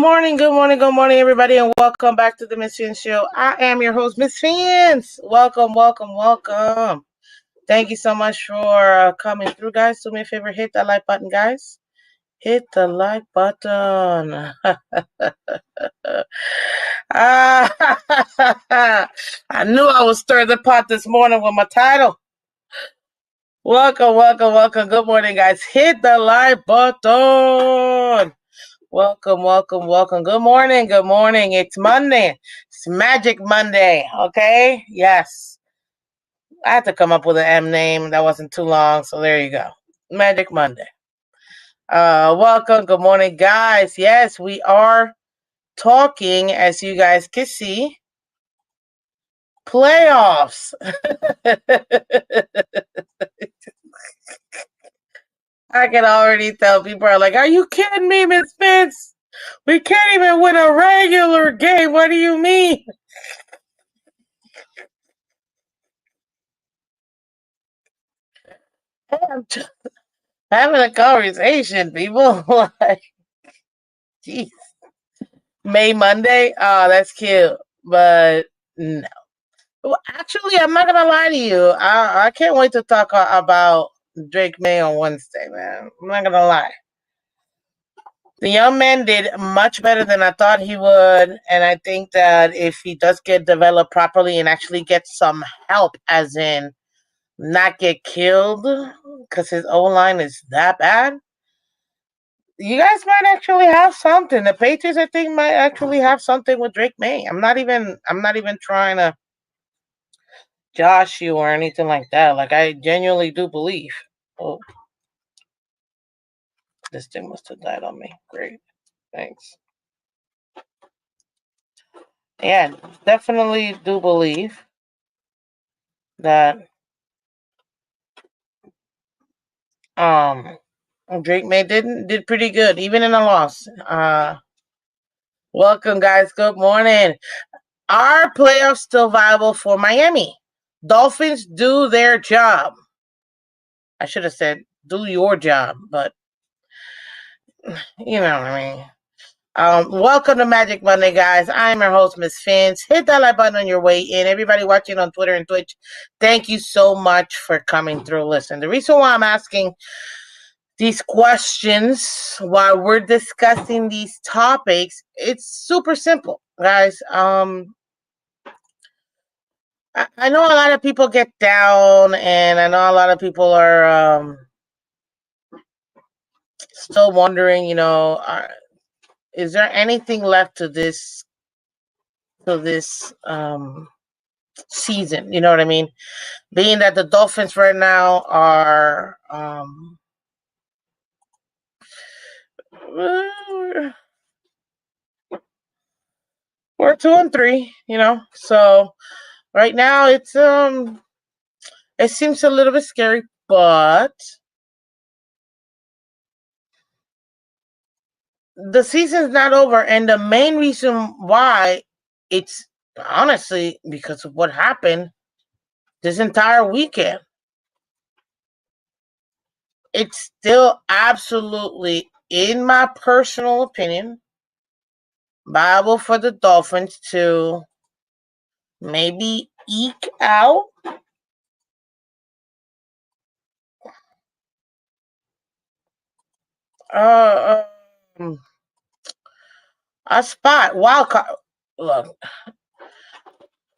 good morning, everybody, and welcome back to the Miss Phins Show. I am your host, Miss Phins. Welcome. Thank you so much for coming through, guys. Do me a favor, hit that like button, guys. Hit the like button. I knew I would stir the pot this morning with my title. Welcome. Good morning, guys. Hit the like button. Welcome. Good morning. It's Monday. It's Magic Monday, okay? Yes. I had to come up with an M name. That wasn't too long, so there you go. Magic Monday. Welcome. Good morning, guys. Yes, we are talking, as you guys can see, playoffs. I can already tell people are like, are you kidding me, Miss Phins? We can't even win a regular game. What do you mean? I'm just having a conversation, people. Like, geez. May Monday? Oh, that's cute. But no. Well, actually, I'm not gonna lie to you. I can't wait to talk about Drake May on Wednesday, man. I'm not gonna lie. The young man did much better than I thought he would, and I think that if he does get developed properly and actually get some help, as in not get killed, because his O line is that bad, you guys might actually have something. The Patriots, I think, might actually have something with Drake May. I'm not even trying to josh you or anything like that. Like, I genuinely do believe. Oh, this thing must have died on me. Great, thanks. Yeah, definitely do believe that um Drake May did pretty good, even in a loss. Welcome, guys. Good morning. Are playoffs still viable for Miami? Dolphins do their job. I should have said do your job, but you know what I mean. Welcome to Magic Monday, guys. I'm your host, Miss Phins. Hit that like button on your way in. Everybody watching on Twitter and Twitch, thank you so much for coming through. Listen, the reason why I'm asking these questions while we're discussing these topics, it's super simple, guys. I know a lot of people get down, and I know a lot of people are still wondering, is there anything left to this season? You know what I mean? Being that the Dolphins right now are we're 2-3, so right now it seems a little bit scary, but the season's not over, and the main reason why, it's honestly because of what happened this entire weekend. It's still absolutely, in my personal opinion, viable for the Dolphins to maybe eke out uh, um, a spot, wild card. Look,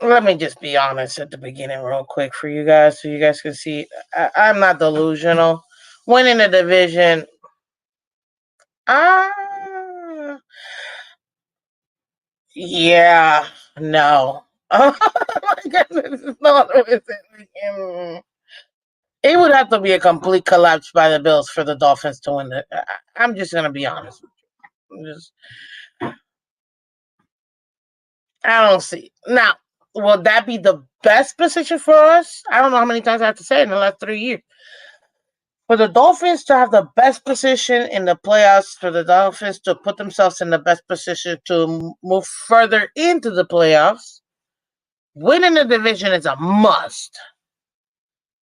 let me just be honest at the beginning, real quick, for you guys, so you guys can see I'm not delusional. Winning the division, ah, yeah, no. Oh my goodness, no, it would have to be a complete collapse by the Bills for the Dolphins to win it. I'm just gonna be honest with you. I don't see. Now, will that be the best position for us? I don't know how many times I have to say it in the last 3 years. For the Dolphins to have the best position in the playoffs, for the Dolphins to put themselves in the best position to move further into the playoffs, winning the division is a must.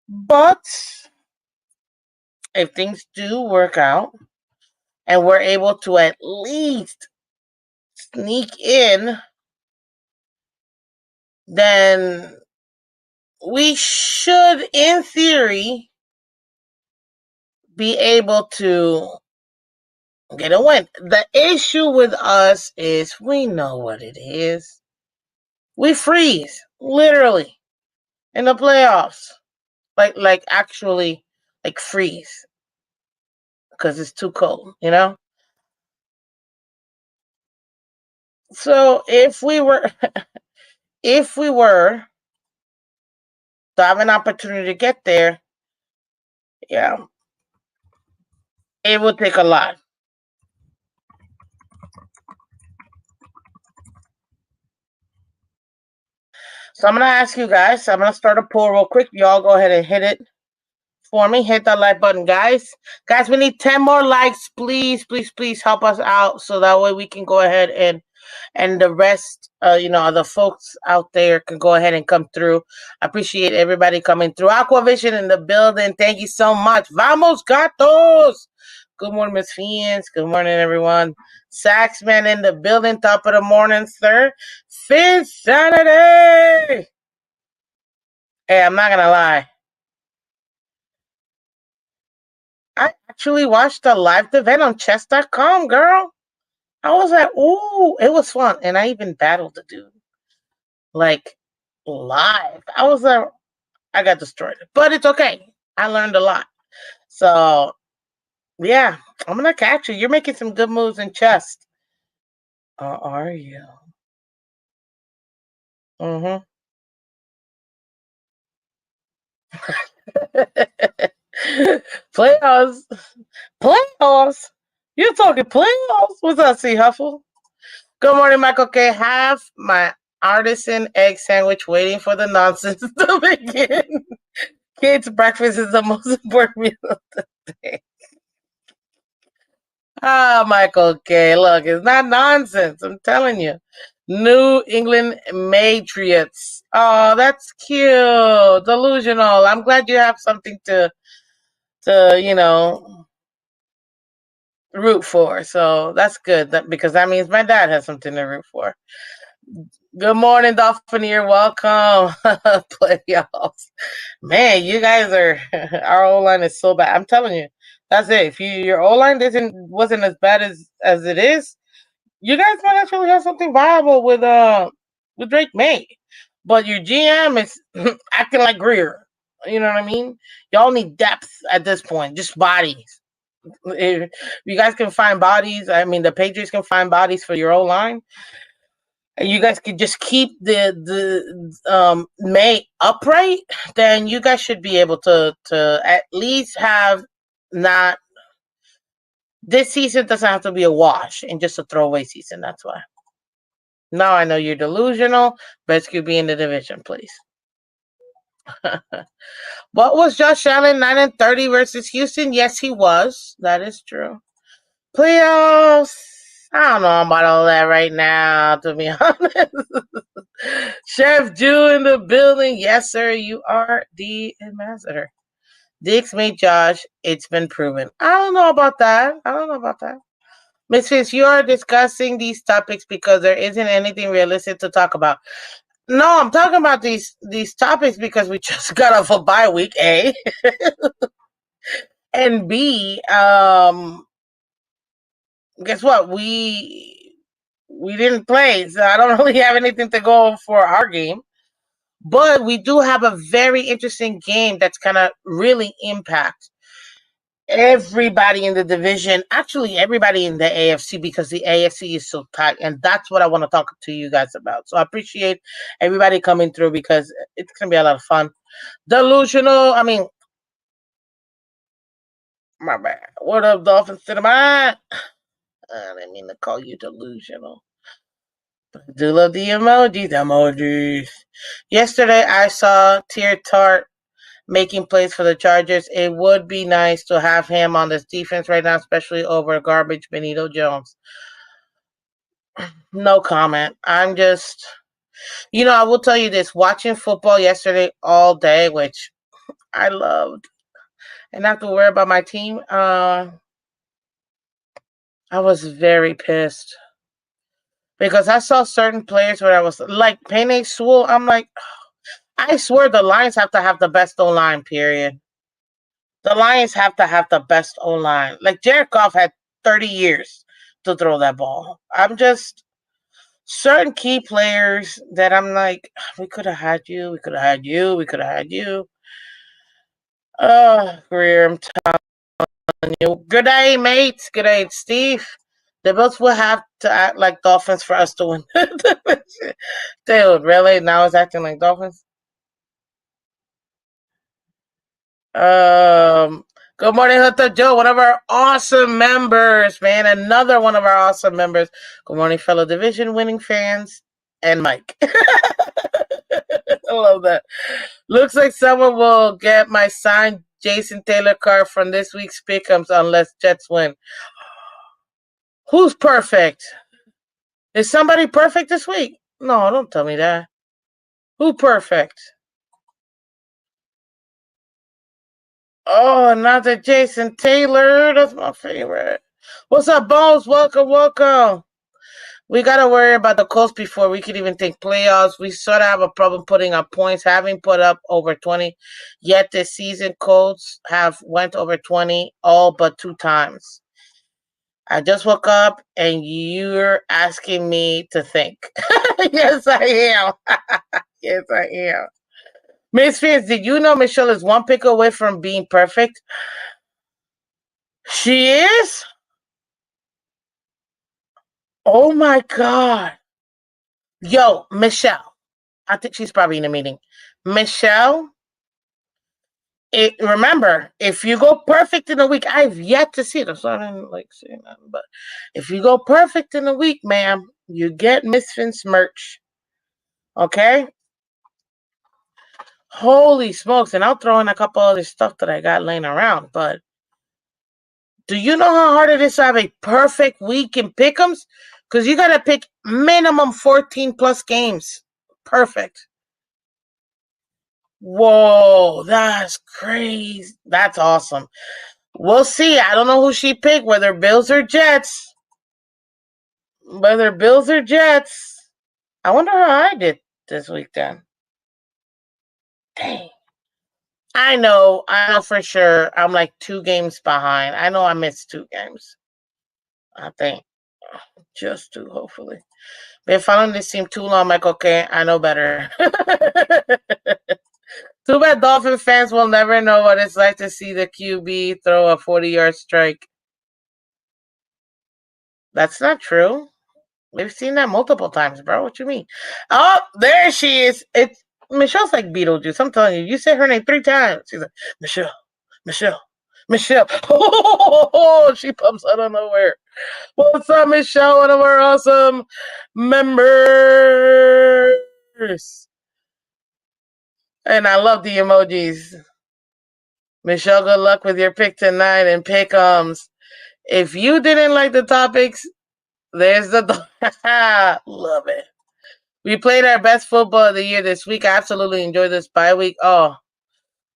But if things do work out and we're able to at least sneak in, then we should, in theory, be able to get a win. The issue with us is we know what it is. We freeze, literally, in the playoffs. Like actually, like freeze because it's too cold, you know? So if we were to have an opportunity to get there, yeah, it would take a lot. So I'm gonna ask you guys. I'm gonna start a poll real quick. Y'all go ahead and hit it for me. Hit that like button, guys. Guys, we need 10 more likes. Please, please, please help us out so that way we can go ahead and the rest, the folks out there can go ahead and come through. I appreciate everybody coming through. Aquavision in the building. Thank you so much. Vamos, gatos. Good morning, Miss Phins. Good morning, everyone. Saxman in the building. Top of the morning, sir. Phins Saturday. Hey, I'm not gonna lie. I actually watched the live event on chess.com, girl. I was like, ooh, it was fun. And I even battled the dude. Like, live. I was like, I got destroyed. But it's okay. I learned a lot. So, yeah, I'm going to catch you. You're making some good moves in chess. Are you? Mm-hmm. Playoffs. Playoffs? You're talking playoffs? What's up, C. Huffle? Good morning, Michael K. Have my artisan egg sandwich waiting for the nonsense to begin. Kids' breakfast is the most important meal of the day. Michael K. Look, it's not nonsense. I'm telling you. New England Matriots. Oh, that's cute. Delusional. I'm glad you have something to root for. So that's good. Because that means my dad has something to root for. Good morning, Dolphineer. Welcome. Playoffs. Man, you guys are our O line is so bad. I'm telling you. That's it. If your O line wasn't as bad as it is, you guys might actually have something viable with Drake May. But your GM is acting like Greer. You know what I mean? Y'all need depth at this point, just bodies. If you guys can find bodies, I mean the Patriots can find bodies for your O line. And you guys could just keep the May upright, then you guys should be able to at least have not this season doesn't have to be a wash and just a throwaway season. That's why. Now I know you're delusional. Best QB in the division, please. What was Josh Allen 9-30 versus Houston? Yes, he was. That is true. Playoffs. I don't know about all that right now, to be honest. Chef Jew in the building. Yes, sir. You are the ambassador. Dix made Josh. It's been proven. I don't know about that. Miss Fitz, you are discussing these topics because there isn't anything realistic to talk about. No, I'm talking about these topics because we just got off a bye week, A. And B, guess what? We didn't play, so I don't really have anything to go for our game. But we do have a very interesting game that's gonna really impact everybody in the division, actually everybody in the AFC, because the AFC is so tight, and that's what I want to talk to you guys about. So I appreciate everybody coming through because it's gonna be a lot of fun. Delusional, I mean, my bad. What up, Dolphins to the mind? I didn't mean to call you delusional. But I do love the emojis. Yesterday I saw Tier Tart making plays for the Chargers. It would be nice to have him on this defense right now, especially over garbage Benito Jones. No comment. I'm just, I will tell you this. Watching football yesterday all day, which I loved, and not to worry about my team, I was very pissed. Because I saw certain players where I was like Penny Sewell. I'm like, I swear the Lions have to have the best O line. Period. The Lions have to have the best O line. Like Jared Goff had 30 years to throw that ball. I'm just certain key players that I'm like, we could have had you. We could have had you. We could have had you. Oh, Greer, I'm telling you. Good day, mates. Good day, Steve. The Bills will have to act like Dolphins for us to win. Dude, really? Now it's acting like Dolphins? Um, Good morning, Hunter Joe, one of our awesome members, man. Another one of our awesome members. Good morning, fellow division winning fans, and Mike. I love that. Looks like someone will get my signed Jason Taylor card from this week's pick'ems unless Jets win. Who's perfect? Is somebody perfect this week? No, don't tell me that. Who perfect? Oh, not the Jason Taylor. That's my favorite. What's up, Bones? Welcome, welcome. We gotta worry about the Colts before we could even think playoffs. We sort of have a problem putting up points, having put up over 20. Yet this season, Colts have went over 20 all but 2 times. I just woke up and you're asking me to think. Yes, I am. Yes, I am. Miss Phins, did you know Michelle is one pick away from being perfect? She is? Oh my God. Yo, Michelle. I think she's probably in a meeting. Michelle, remember, if you go perfect in a week, I've yet to see it. So I didn't like saying that, but if you go perfect in a week, ma'am, you get Miss Phins merch. Okay? Holy smokes. And I'll throw in a couple other stuff that I got laying around. But do you know how hard it is to have a perfect week in pick'ems? Because you got to pick minimum 14 plus games. Perfect. Whoa, that's crazy. That's awesome. We'll see. I don't know who she picked, whether Bills or Jets. Whether Bills or Jets. I wonder how I did this week then. Dang. I know for sure. I'm like 2 games behind. I know I missed 2 games. I think. Just 2, hopefully. Been following this team too long. I'm like, okay, I know better. Too bad Dolphin fans will never know what it's like to see the QB throw a 40-yard strike. That's not true. We've seen that multiple times, bro. What you mean? Oh, there she is. It's Michelle's like Beetlejuice. I'm telling you. You say her name 3 times. She's like, Michelle, Michelle, Michelle. Oh, she pops out of nowhere. What's up, Michelle? One of our awesome members. And I love the emojis. Michelle, good luck with your pick tonight and pick'ems. If you didn't like the topics, there's the love it. We played our best football of the year this week. I absolutely enjoyed this bye week. Oh,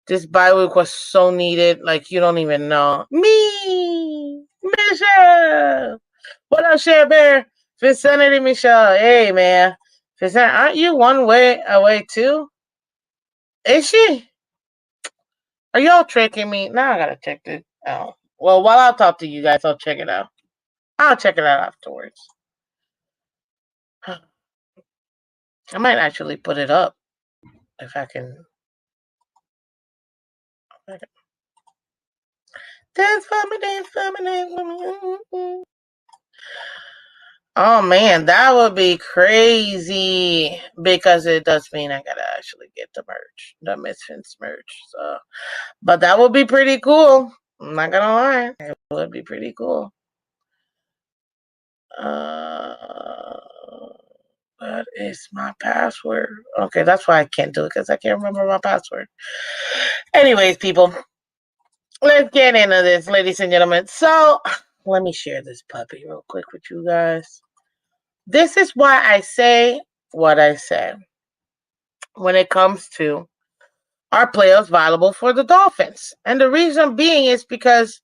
this bye week was so needed. Like you don't even know. Me, Michelle. What up, Share Bear? Vicinity Michelle. Hey man. Vicinity, aren't you one way away too? Is she? Are y'all tricking me? Now I gotta check this out. Well, while I talk to you guys, I'll check it out. I'll check it out afterwards. I might actually put it up if I can. Dance for me, dance for me, dance for me. Oh man, that would be crazy because it does mean I gotta actually get the merch, the Misfits merch. So, but that would be pretty cool. I'm not gonna lie, it would be pretty cool. What is my password? Okay, that's why I can't do it because I can't remember my password. Anyways, people, let's get into this, ladies and gentlemen. So, let me share this puppy real quick with you guys. This is why I say what I say when it comes to are playoffs viable for the Dolphins. And the reason being is because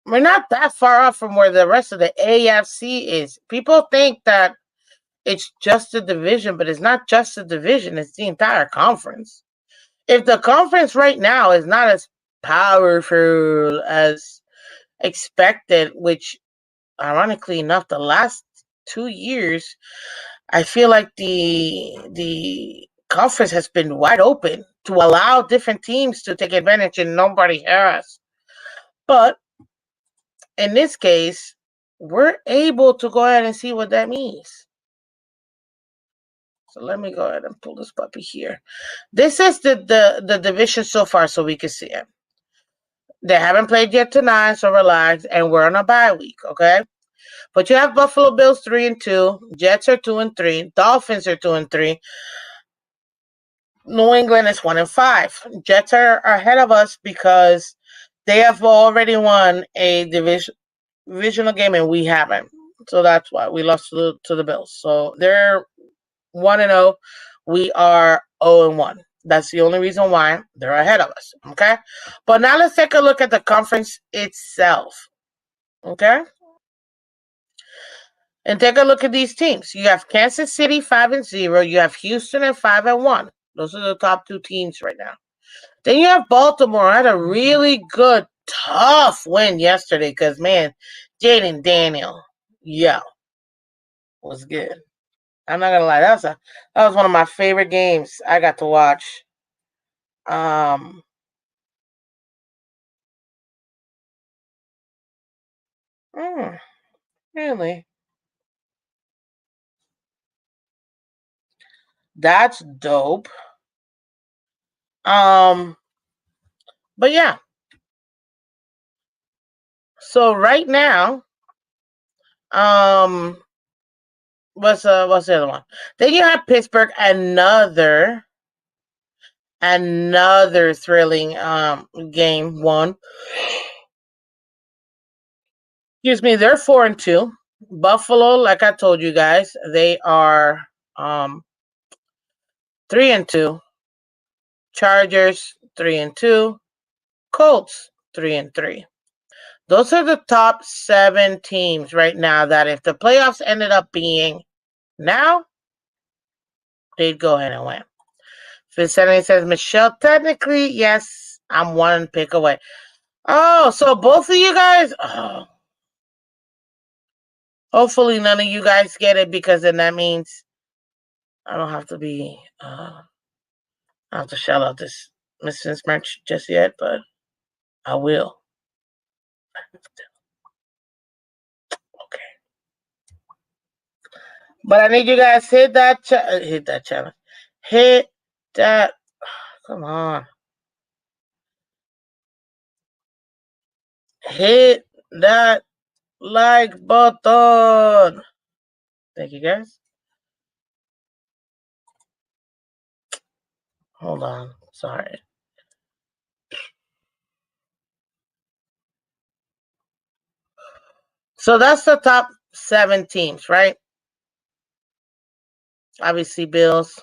we're not that far off from where the rest of the AFC is. People think that it's just a division, but it's not just a division, it's the entire conference. If the conference right now is not as powerful as expected, which ironically enough, the last 2 years, I feel like the conference has been wide open to allow different teams to take advantage, and nobody has. But in this case, we're able to go ahead and see what that means. So let me go ahead and pull this puppy here. This is the division so far, so we can see it. They haven't played yet tonight, so relax. And we're on a bye week, okay? But you have Buffalo Bills 3-2, Jets are 2-3, Dolphins are 2-3. New England is 1-5. Jets are ahead of us because they have already won a divisional game and we haven't. So that's why we lost to the Bills. So they're 1-0. We are 0-1. That's the only reason why they're ahead of us. Okay? But now let's take a look at the conference itself. Okay? And take a look at these teams. You have Kansas City 5-0. You have Houston at 5-1. Those are the top two teams right now. Then you have Baltimore. Had a really good, tough win yesterday because, man, Jaden Daniel, yeah, was good. I'm not gonna lie, that was one of my favorite games I got to watch. Um, really, that's dope. Um, but yeah. So right now, um, what's the other one? Then you have Pittsburgh, another thrilling game one. Excuse me, they're 4-2. Buffalo, like I told you guys, they are 3-2. Chargers 3-2. Colts 3-3. Those are the top 7 teams right now that if the playoffs ended up being now, they'd go ahead and win. Vicinity says, Michelle, technically, yes, I'm one pick away. Oh, so both of you guys? Oh. Hopefully none of you guys get it because then that means I don't have to be, I don't have to shout out this Miss Phins merch just yet, but I will. Okay. But I need you guys hit that channel. Hit that. Come on. Hit that like button. Thank you guys. Hold on. Sorry. So that's the top 7 teams, right? Obviously, Bills,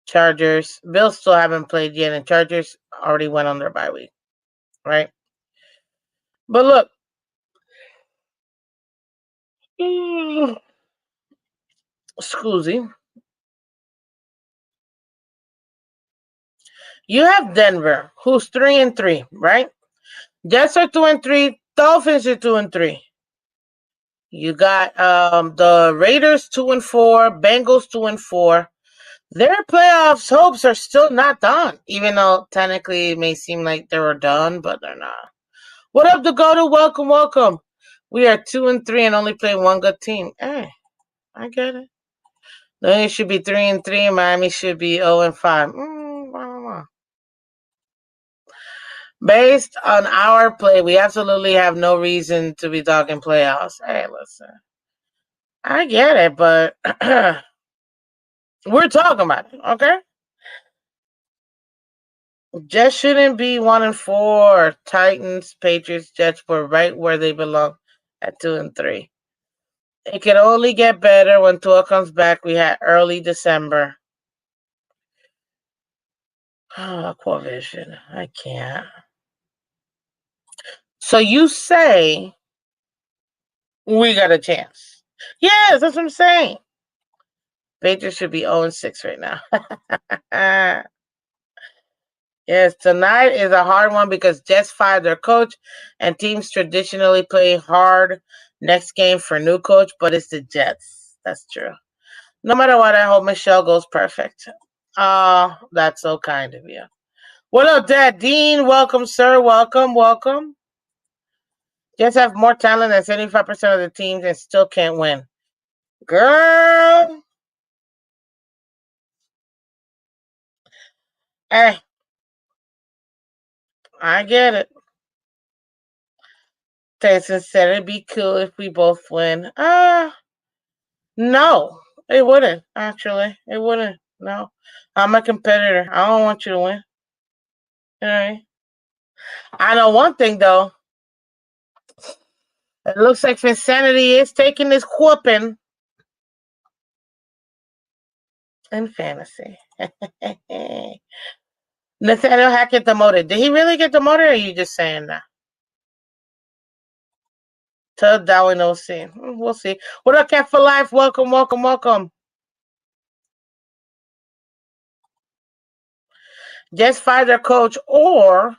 Chargers. Bills still haven't played yet, and Chargers already went on their bye week, right? But look. Scusi. You have Denver, who's 3-3, right? Jets are 2-3. Dolphins are 2-3. You got the Raiders 2-4, Bengals 2-4. Their playoffs hopes are still not done, even though technically it may seem like they were done, but they're not. What up, Dakota? Welcome, welcome. We are 2-3 and only play one good team. Hey, I get it. Then it should be 3-3. Miami should be 0-5. Based on our play, we absolutely have no reason to be talking playoffs. Hey, listen. I get it, but we're talking about it, okay? Jets shouldn't be 1-4. Titans, Patriots, Jets were right where they belong at 2-3. It can only get better when Tua comes back. We had early December. Oh, Aquavision. I can't. So you say we got a chance. Yes, that's what I'm saying. Patriots should be 0-6 right now. Yes, tonight is a hard one because Jets fired their coach, and teams traditionally play hard next game for new coach, but it's the Jets. That's true. No matter what, I hope Michelle goes perfect. That's so kind of you. What up, Dad? Dean, welcome, sir. Welcome, welcome. Jets have more talent than 75% of the teams and still can't win. Girl. Hey, I get it. Tyson said it'd be cool if we both win. No, it wouldn't, actually. It wouldn't. No. I'm a competitor. I don't want you to win. All right. I know one thing, though. It looks like Finsanity is taking this whooping in fantasy. Nathaniel Hackett demoted. Did he really get demoted, or are you just saying that? To Darwin OC. We'll see. What up, Cat for Life? Welcome, welcome, welcome. Jets fire their coach, or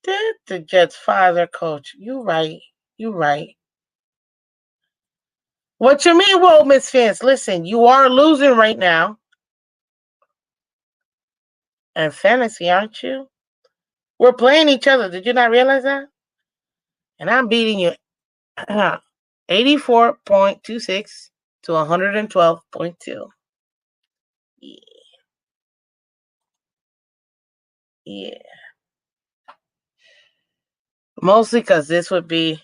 did the Jets fire their coach? You right. You right. What you mean, whoa, Miss Phins? Listen, you are losing right now. And fantasy, aren't you? We're playing each other. Did you not realize that? And I'm beating you 84.26 to 112.2. Yeah. Yeah. Mostly because this would be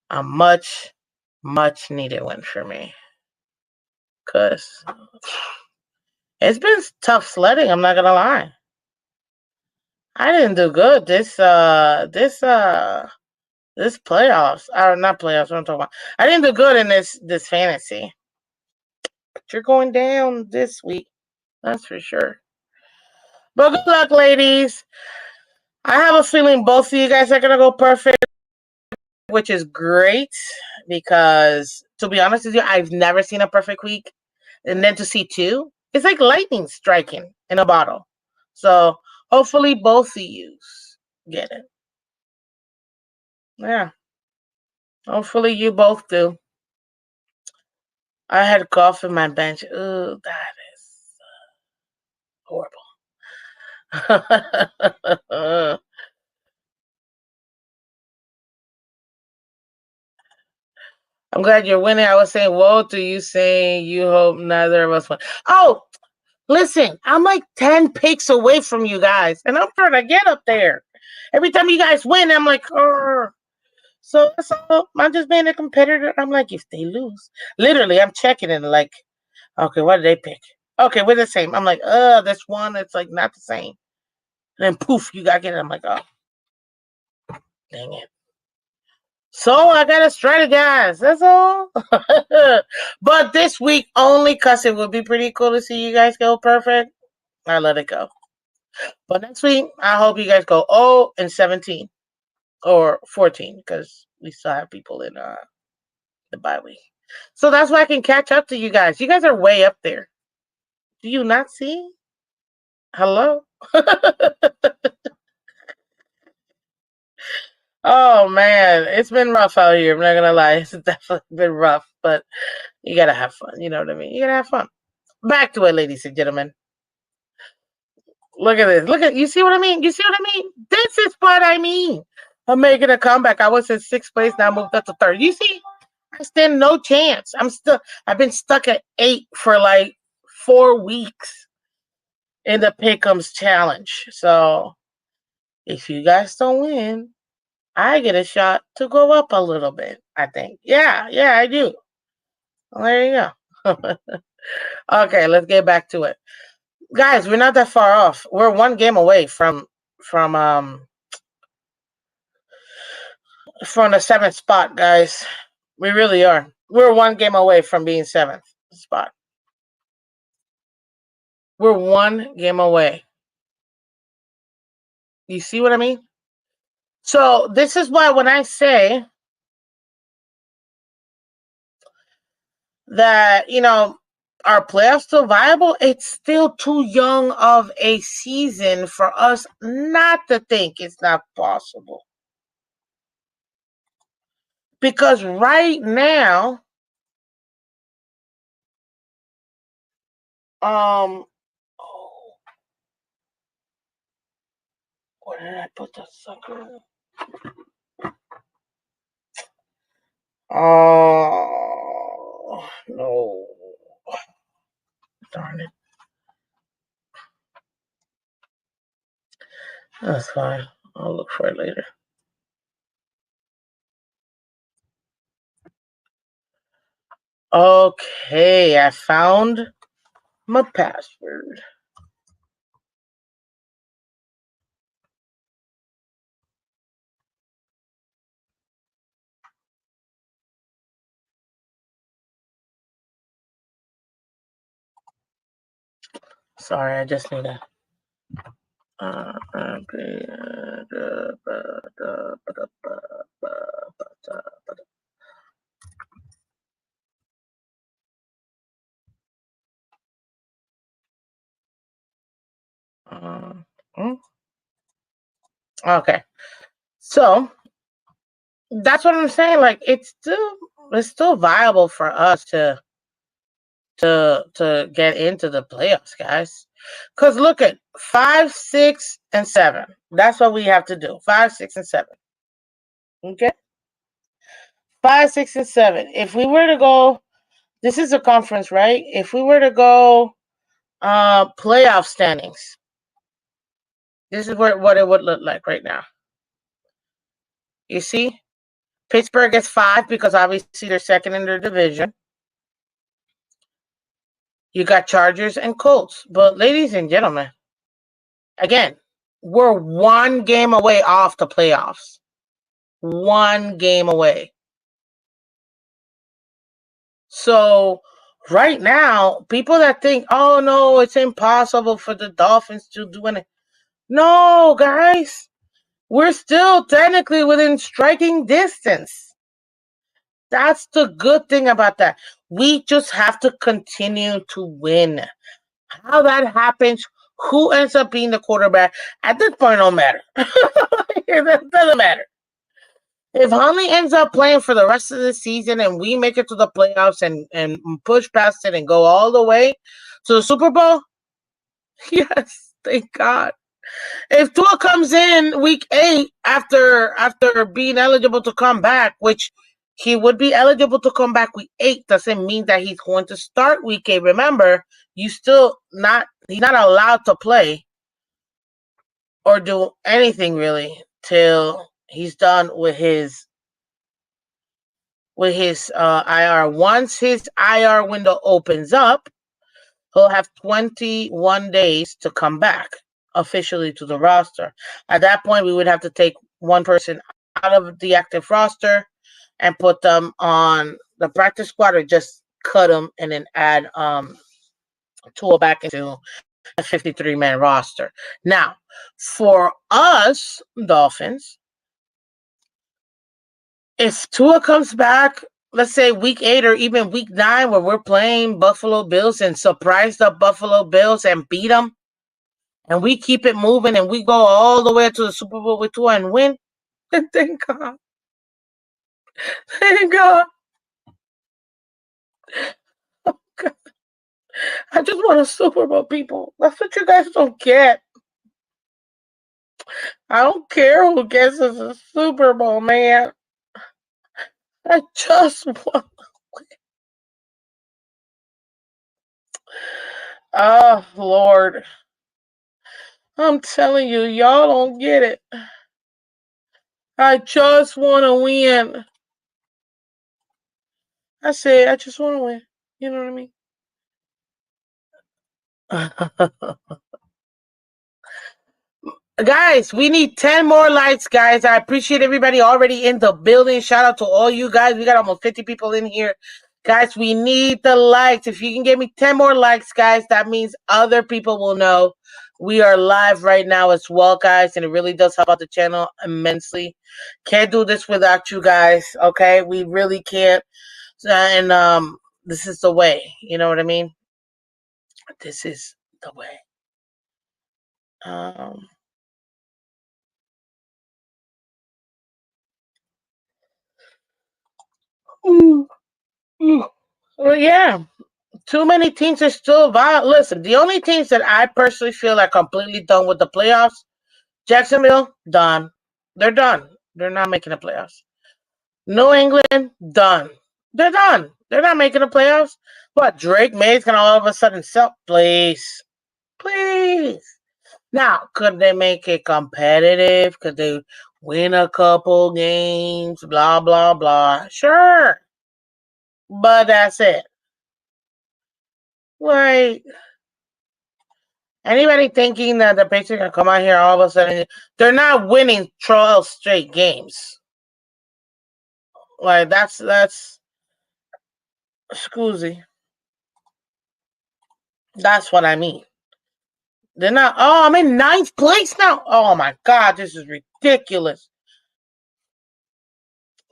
a much, much needed one for me. Because it's been tough sledding, I'm not gonna lie. I didn't do good this playoffs. Or not playoffs, what I'm talking about. I didn't do good in this fantasy. But you're going down this week. That's for sure. But good luck, ladies. I have a feeling both of you guys are gonna go perfect, which is great because to be honest with you, I've never seen a perfect week. And then to see two, it's like lightning striking in a bottle. So hopefully both of you get it. Yeah. Hopefully you both do. I had cough in my bench. Ooh, that is horrible. I'm glad you're winning. I was saying, whoa to you saying you hope neither of us win. Oh, listen, I'm like 10 picks away from you guys, and I'm trying to get up there. Every time you guys win, I'm like, oh. So that's all. I'm just being a competitor. I'm like, if they lose, literally, I'm checking it like, okay, what did they pick? Okay, we're the same. I'm like, this one, it's like not the same. And then poof, you got to get it. I'm like, oh, dang it. So I gotta strategize. That's all. But this week only, cause it would be pretty cool to see you guys go perfect. I let it go. But next week, I hope you guys go 0-17 or 14, because we still have people in the bye week. So that's why I can catch up to you guys. You guys are way up there. Do you not see? Hello? Oh man, it's been rough out here. I'm not gonna lie. It's definitely been rough, but you gotta have fun. You know what I mean? You gotta have fun. Back to it, ladies and gentlemen. Look at this. Look at you. See what I mean? You see what I mean? This is what I mean. I'm making a comeback. I was in sixth place. Now I moved up to third. You see? I stand no chance. I've been stuck at 8 for like 4 weeks in the Pick'ems challenge. So if you guys don't win, I get a shot to go up a little bit, I think. Yeah, I do. Well, there you go. Okay, let's get back to it. Guys, we're not that far off. We're one game away from from the 7th spot, guys. We really are. We're one game away from being 7th spot. We're one game away. You see what I mean? So this is why when I say that, are playoffs still viable? It's still too young of a season for us not to think it's not possible. Because right now, oh, where did I put that sucker? Oh, no. Darn it. That's fine. I'll look for it later. Okay, I found my password. Sorry, I just need a. Okay, so that's what I'm saying. Like, it's still viable for us to get into the playoffs, guys. Because look at 5, 6, and 7. That's what we have to do. 5, 6, and 7. Okay, 5, 6, and 7. If we were to go, this is a conference, right? If we were to go, playoff standings, this is what it would look like right now. You see, Pittsburgh is 5 because obviously they're second in their division. You got Chargers and Colts. But ladies and gentlemen, again, we're one game away off the playoffs. One game away. So right now, people that think, oh no, it's impossible for the Dolphins to do anything. No, guys, we're still technically within striking distance. That's the good thing about that. We just have to continue to win. How that happens, who ends up being the quarterback, at this point, it don't matter. It doesn't matter. If Huntley ends up playing for the rest of the season and we make it to the playoffs and push past it and go all the way to the Super Bowl, yes, thank God. If Tua comes in week 8 after being eligible to come back, which he would be eligible to come back week 8, doesn't mean that he's going to start week 8. Remember, he's not allowed to play or do anything really till he's done with his IR. Once his IR window opens up, he'll have 21 days to come back officially to the roster. At that point, we would have to take one person out of the active roster and put them on the practice squad, or just cut them and then add Tua back into a 53-man roster. Now, for us, Dolphins, if Tua comes back, let's say week 8 or even week 9, where we're playing Buffalo Bills and surprise the Buffalo Bills and beat them, and we keep it moving and we go all the way to the Super Bowl with Tua and win, then thank God. Thank God. Oh, God. I just want a Super Bowl, people. That's what you guys don't get. I don't care who gets us a Super Bowl, man. I just want. Oh, Lord. I'm telling you, y'all don't get it. I just want to win. I said, I just want to win. You know what I mean? Guys, we need 10 more likes, guys. I appreciate everybody already in the building. Shout out to all you guys. We got almost 50 people in here. Guys, we need the likes. If you can give me 10 more likes, guys, that means other people will know We are live right now as well, guys, and it really does help out the channel immensely. Can't do this without you guys, okay? We really can't. And this is the way. You know what I mean? This is the way. Well, yeah. Too many teams are still violent. Listen, the only teams that I personally feel are completely done with the playoffs, Jacksonville, done. They're done. They're not making the playoffs. New England, done. They're done. They're not making the playoffs. What, Drake May's gonna all of a sudden sell? Please. Please. Now, could they make it competitive? Could they win a couple games? Blah, blah, blah. Sure. But that's it. Like, anybody thinking that the Patriots are going to come out here all of a sudden, they're not winning 12 straight games. Like, that's scoozy. That's what I mean. They're not, oh, I'm in 9th place now. Oh my God, this is ridiculous.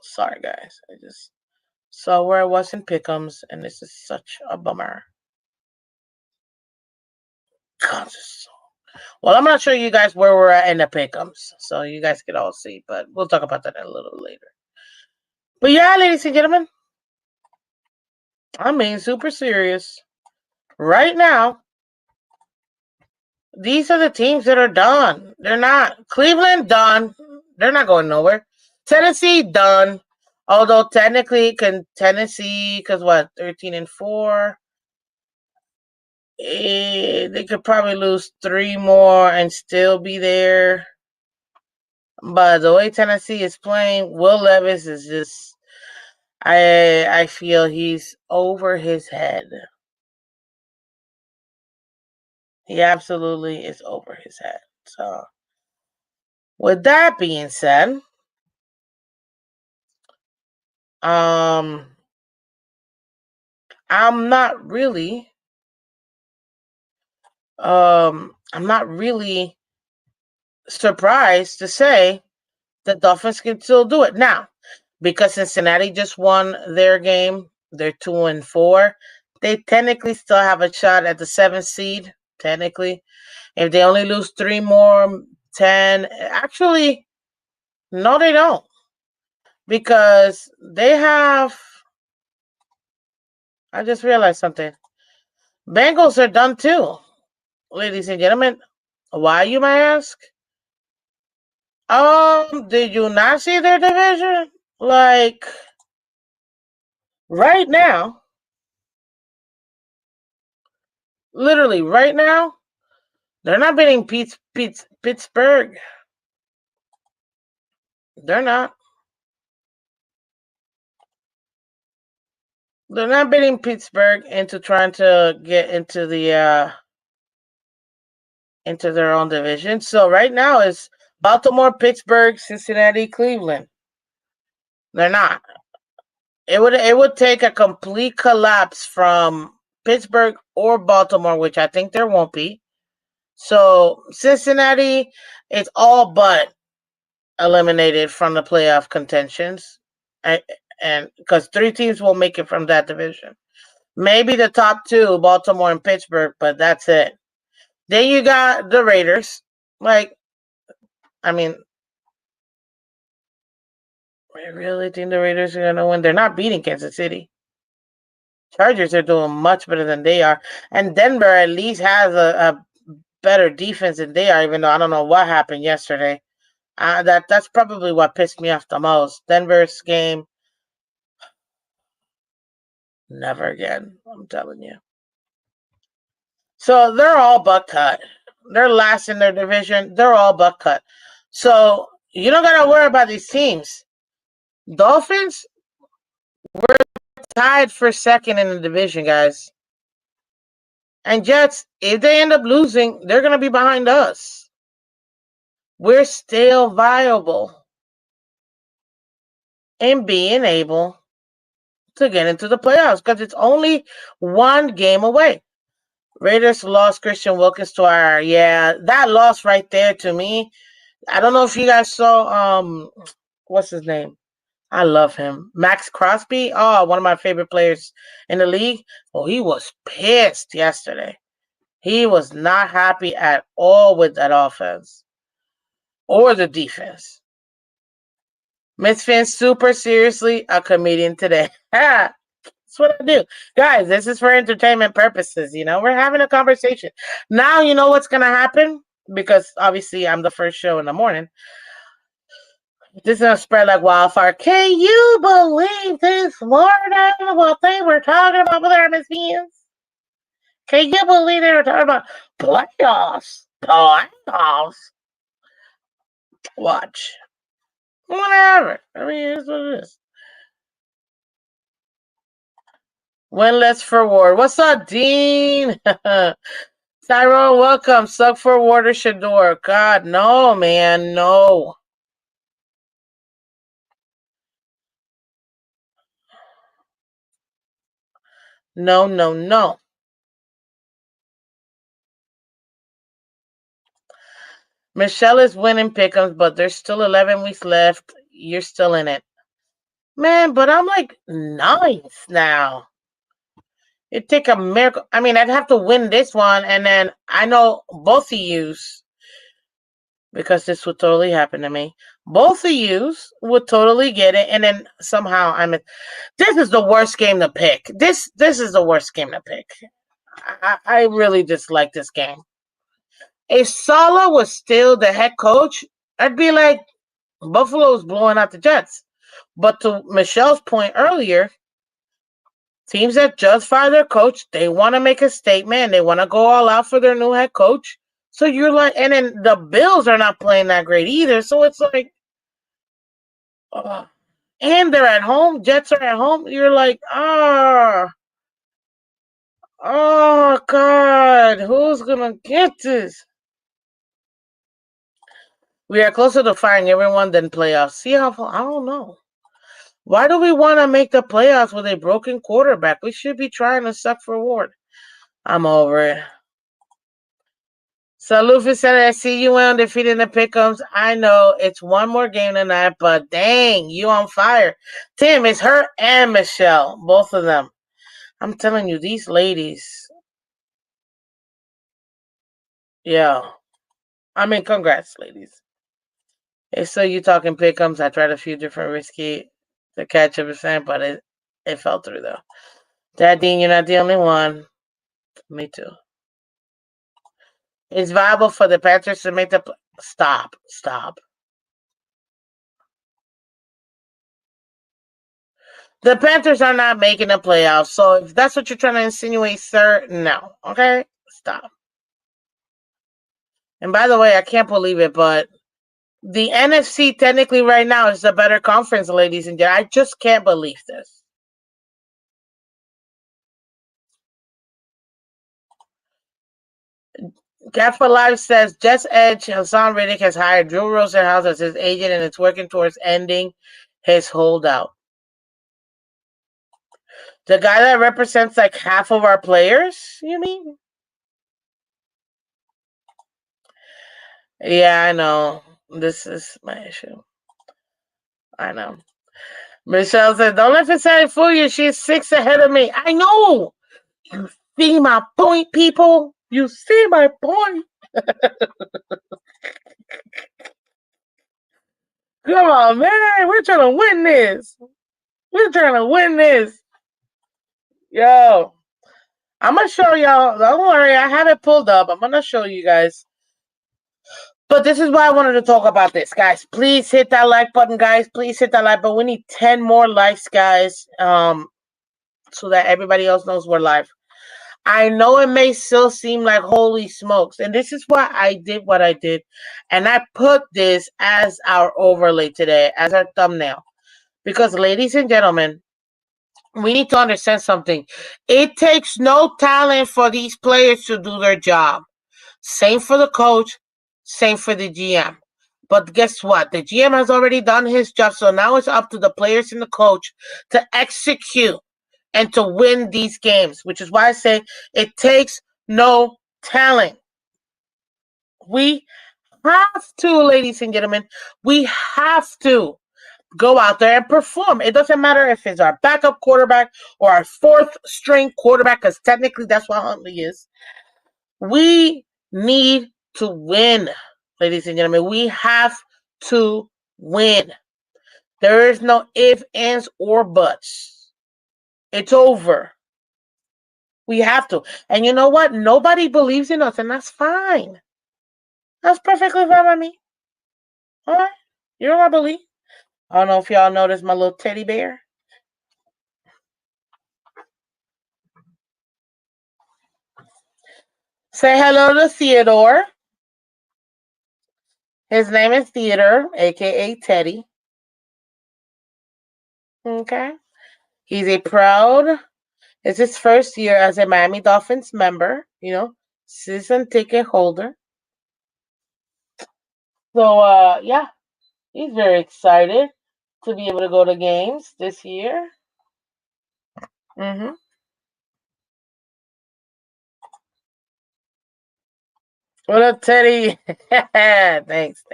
Sorry, guys. I just saw where I was in Pick'ems, and this is such a bummer. God, well, I'm going to show you guys where we're at in the Pick'ems, so you guys can all see, but we'll talk about that a little later. But yeah, ladies and gentlemen, I'm being super serious. Right now, these are the teams that are done. They're not. Cleveland, done. They're not going nowhere. Tennessee, done. Although technically, can Tennessee, because what, 13-4? They could probably lose 3 more and still be there. But the way Tennessee is playing, Will Levis is just, I feel he's over his head. He absolutely is over his head. So, with that being said, I'm not really surprised to say the Dolphins can still do it now, because Cincinnati just won their game. They're 2-4. They technically still have a shot at the 7th seed. Technically, if they only lose 3 more, 10. Actually, no, they don't, because they have. I just realized something. Bengals are done too, ladies and gentlemen. Why, you may ask? Did you not see their division? Like, right now, literally right now, they're not beating Pittsburgh. They're not. They're not beating Pittsburgh into trying to get into the into their own division. So right now it's Baltimore, Pittsburgh, Cincinnati, Cleveland. They're not. It would take a complete collapse from Pittsburgh or Baltimore, which I think there won't be. So Cincinnati is all but eliminated from the playoff contentions, and because 3 teams will make it from that division, maybe the top 2, Baltimore and Pittsburgh, but that's it. Then you got the Raiders. Like, I mean, I really think the Raiders are gonna win. They're not beating Kansas City. Chargers are doing much better than they are, and Denver at least has a better defense than they are. Even though I don't know what happened yesterday. That's probably what pissed me off the most. Denver's game, never again. I'm telling you. So they're all butt cut. They're last in their division. They're all butt cut. So you don't gotta worry about these teams. Dolphins, we're tied for 2nd in the division, guys. And Jets, if they end up losing, they're gonna be behind us. We're still viable in being able to get into the playoffs because it's only 1 game away. Raiders lost Christian Wilkins to IR. Yeah, that loss right there to me. I don't know if you guys saw what's his name? I love him. Max Crosby. Oh, one of my favorite players in the league. Oh, he was pissed yesterday. He was not happy at all with that offense or the defense. Miss Phins super seriously a comedian today. That's what I do. Guys, this is for entertainment purposes, We're having a conversation. Now you know what's going to happen because obviously I'm the first show in the morning. This is going to spread like wildfire. Can you believe this morning what they were talking about with our Miss Phins? Can you believe they were talking about playoffs? Playoffs? Watch. Whatever. I mean, it's what it is. Winless for Ward. What's up, Dean? Tyrone, welcome. Suck for Ward or Shador. God, no, man. No. No, no, no. Michelle is winning pick'ems, but there's still 11 weeks left. You're still in it. Man, but I'm like ninth now. It'd take a miracle. I mean, I'd have to win this one, and then I know both of yous, because this would totally happen to me. Both of yous would totally get it, and then somehow I'm in. This is the worst game to pick. This is the worst game to pick. I really dislike this game. If Saleh was still the head coach, I'd be like, Buffalo's blowing out the Jets. But to Michelle's point earlier, teams that just fired their coach, they want to make a statement. They want to go all out for their new head coach. So you're like, and then the Bills are not playing that great either. So it's like, and they're at home. Jets are at home. You're like, oh God, who's gonna get this? We are closer to firing everyone than playoffs. See how I don't know. Why do we want to make the playoffs with a broken quarterback? We should be trying to suck for Ward. I'm over it. So Luffy said, I see you undefeated in the pick'ems. I know it's one more game tonight, but dang, you on fire. Tim, it's her and Michelle, both of them. I'm telling you, these ladies. Yeah. I mean, congrats, ladies. If so, you talking pick'ems. I tried a few different risky to catch a percent, but it fell through, though. Dad Dean, you're not the only one. Me too. It's viable for the Panthers to make the stop. The Panthers are not making the playoffs, so if that's what you're trying to insinuate, sir, no. Okay? Stop. And by the way, I can't believe it, but the NFC technically right now is the better conference, ladies and gentlemen. I just can't believe this. Gap for Life says Jets Edge Hassan Riddick has hired Drew Rosenhaus as his agent and is working towards ending his holdout. The guy that represents like half of our players, you mean? Yeah, I know. This is my issue. I know. Michelle said, don't let Fasani fool you. She's 6 ahead of me. I know. You see my point, people? You see my point? Come on, man. We're trying to win this. Yo. I'm going to show y'all. Don't worry. I have it pulled up. I'm going to show you guys. But this is why I wanted to talk about this, guys. Please hit that like button, guys. Please hit that like button. We need 10 more likes, guys, so that everybody else knows we're live. I know it may still seem like holy smokes, and this is why I did what I did, and I put this as our overlay today, as our thumbnail, because, ladies and gentlemen, we need to understand something. It takes no talent for these players to do their job. Same for the coach, same for the GM. But guess what? The GM has already done his job, so now it's up to the players and the coach to execute and to win these games, which is why I say it takes no talent. We have to, ladies and gentlemen, we have to go out there and perform. It doesn't matter if it's our backup quarterback or our fourth string quarterback, because technically that's what Huntley is. We need to win, ladies and gentlemen. We have to win. There is no ifs, ands, or buts. It's over. We have to. And you know what? Nobody believes in us, and that's fine. That's perfectly fine by me. All right? You know what I believe? I don't know if y'all noticed my little teddy bear. Say hello to Theodore. His name is Theodore, aka Teddy. Okay. He's a proud, it's his first year as a Miami Dolphins member, season ticket holder. So yeah, he's very excited to be able to go to games this year. Mm-hmm. What up, Teddy? Thanks.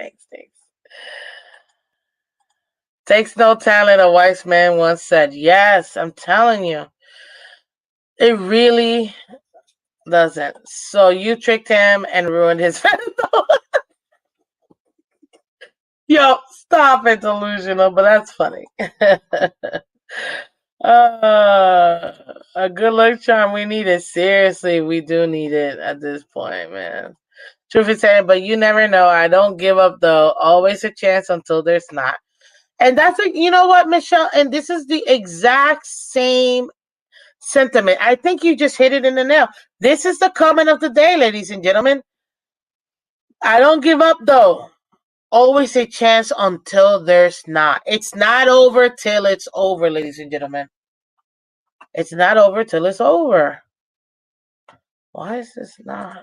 Takes no talent, a wise man once said. Yes, I'm telling you. It really doesn't. So you tricked him and ruined his fandom. Yo, stop it, delusional, but that's funny. A good luck charm, we need it. Seriously, we do need it at this point, man. Truth is saying, but you never know. I don't give up though. Always a chance until there's not. And that's you know what, Michelle? And this is the exact same sentiment. I think you just hit it in the nail. This is the comment of the day, ladies and gentlemen. I don't give up though. Always a chance until there's not. It's not over till it's over, ladies and gentlemen. It's not over till it's over. Why is this not?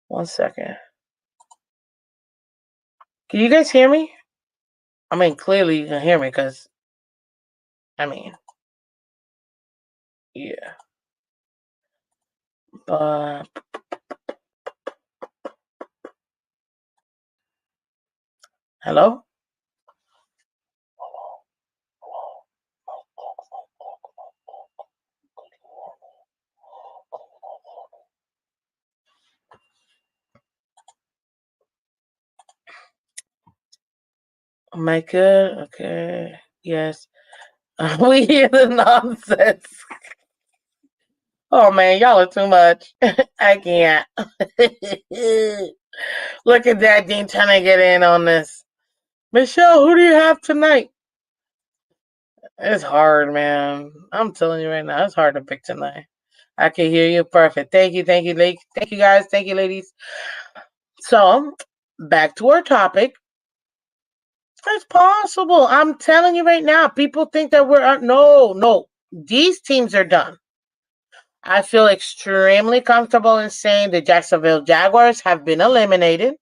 1 second. Can you guys hear me? I mean, clearly you can hear me because, yeah. But hello? Am I good? Okay. Yes. We hear the nonsense. Oh man, y'all are too much. I can't. Look at that Dean trying to get in on this. Michelle, who do you have tonight? It's hard, man. I'm telling you right now, it's hard to pick tonight. I can hear you perfect. Thank you, thank you, thank you guys, thank you, ladies. So, back to our topic. It's possible. I'm telling you right now. People think that we're no. These teams are done. I feel extremely comfortable in saying the Jacksonville Jaguars have been eliminated.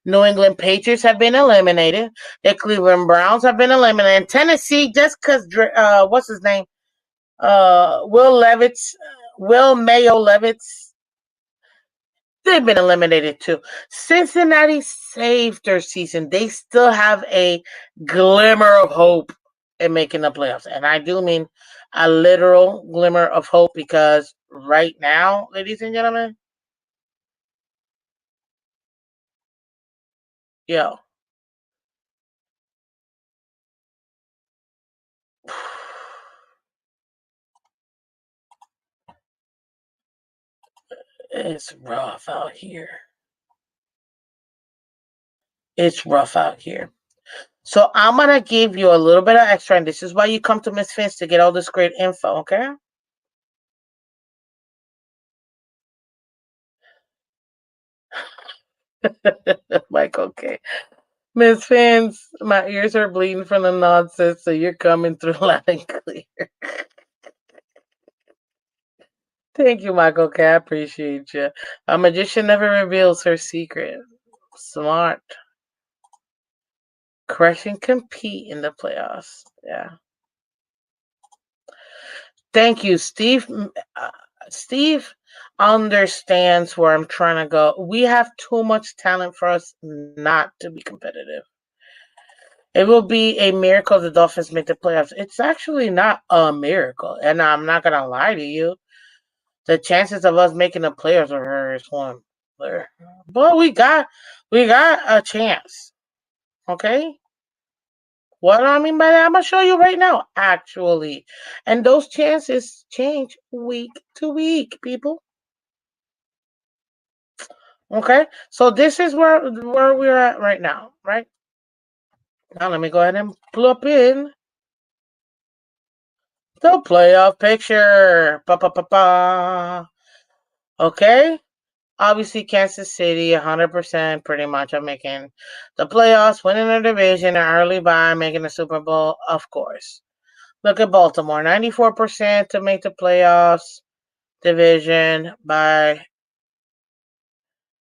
New England Patriots have been eliminated. The Cleveland Browns have been eliminated. And Tennessee, just because what's his name? Will Mayo Levitz, they've been eliminated too. Cincinnati saved their season. They still have a glimmer of hope in making the playoffs. And I do mean a literal glimmer of hope because right now, ladies and gentlemen, yo, it's rough out here. It's rough out here. So I'm gonna give you a little bit of extra, and this is why you come to Miss Phins to get all this great info, okay? Like, okay. Miss Phins, my ears are bleeding from the nonsense, so you're coming through loud and clear. Thank you, Michael K. I appreciate you. A magician never reveals her secret. Smart. Crush and compete in the playoffs. Yeah. Thank you, Steve. Steve understands where I'm trying to go. We have too much talent for us not to be competitive. It will be a miracle the Dolphins make the playoffs. It's actually not a miracle, and I'm not gonna lie to you. The chances of us making the playoffs are very slim there, but we got a chance. Okay, what do I mean by that? I'm gonna show you right now, actually, and those chances change week to week, people. Okay, so this is where we're at right now, right? Now let me go ahead and plug in the playoff picture. Ba, ba, ba, ba. Okay, obviously Kansas City, 100%, pretty much, are making the playoffs, winning the division, an early bye, making the Super Bowl, of course. Look at Baltimore, 94% to make the playoffs, division by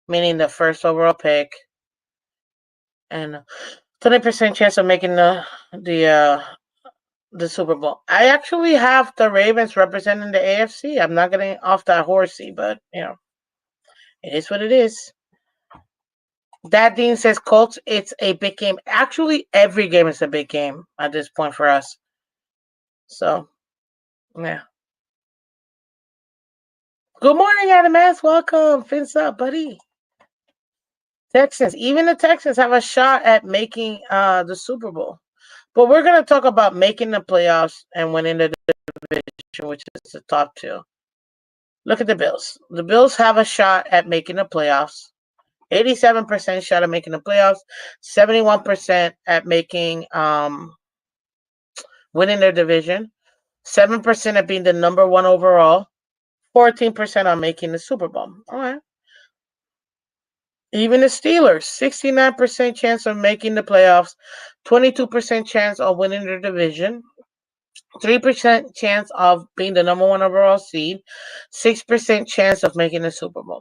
meaning the first overall pick, and 20% chance of making the Super Bowl. I actually have the Ravens representing the AFC. I'm not getting off that horsey, but it is what it is. That Dean says Colts, it's a big game. Actually, every game is a big game at this point for us. So, yeah. Good morning, Adam S. Welcome. Phins up, buddy. Texans. Even the Texans have a shot at making the Super Bowl. But we're going to talk about making the playoffs and winning the division, which is the top two. Look at the Bills. The Bills have a shot at making the playoffs. 87% shot at making the playoffs. 71% at making winning their division. 7% at being the number one overall. 14% on making the Super Bowl. All right. Even the Steelers, 69% chance of making the playoffs, 22% chance of winning their division, 3% chance of being the number one overall seed, 6% chance of making the Super Bowl.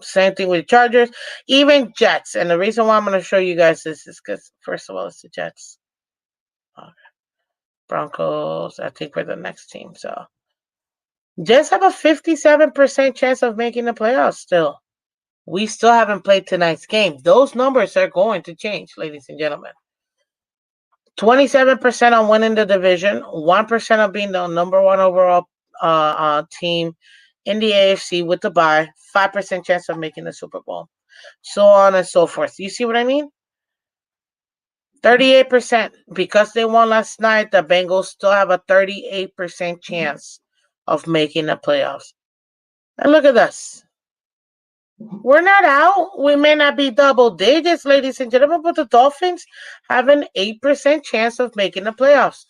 Same thing with the Chargers, even Jets. And the reason why I'm going to show you guys this is because, first of all, it's the Jets. Okay. Broncos, I think we're the next team. So Jets have a 57% chance of making the playoffs still. We still haven't played tonight's game. Those numbers are going to change, ladies and gentlemen. 27% on winning the division, 1% on being the number one overall team in the AFC with the bye, 5% chance of making the Super Bowl, so on and so forth. You see what I mean? 38%. Because they won last night, the Bengals still have a 38% chance of making the playoffs. And look at us. We're not out. We may not be double digits, ladies and gentlemen, but the Dolphins have an 8% chance of making the playoffs,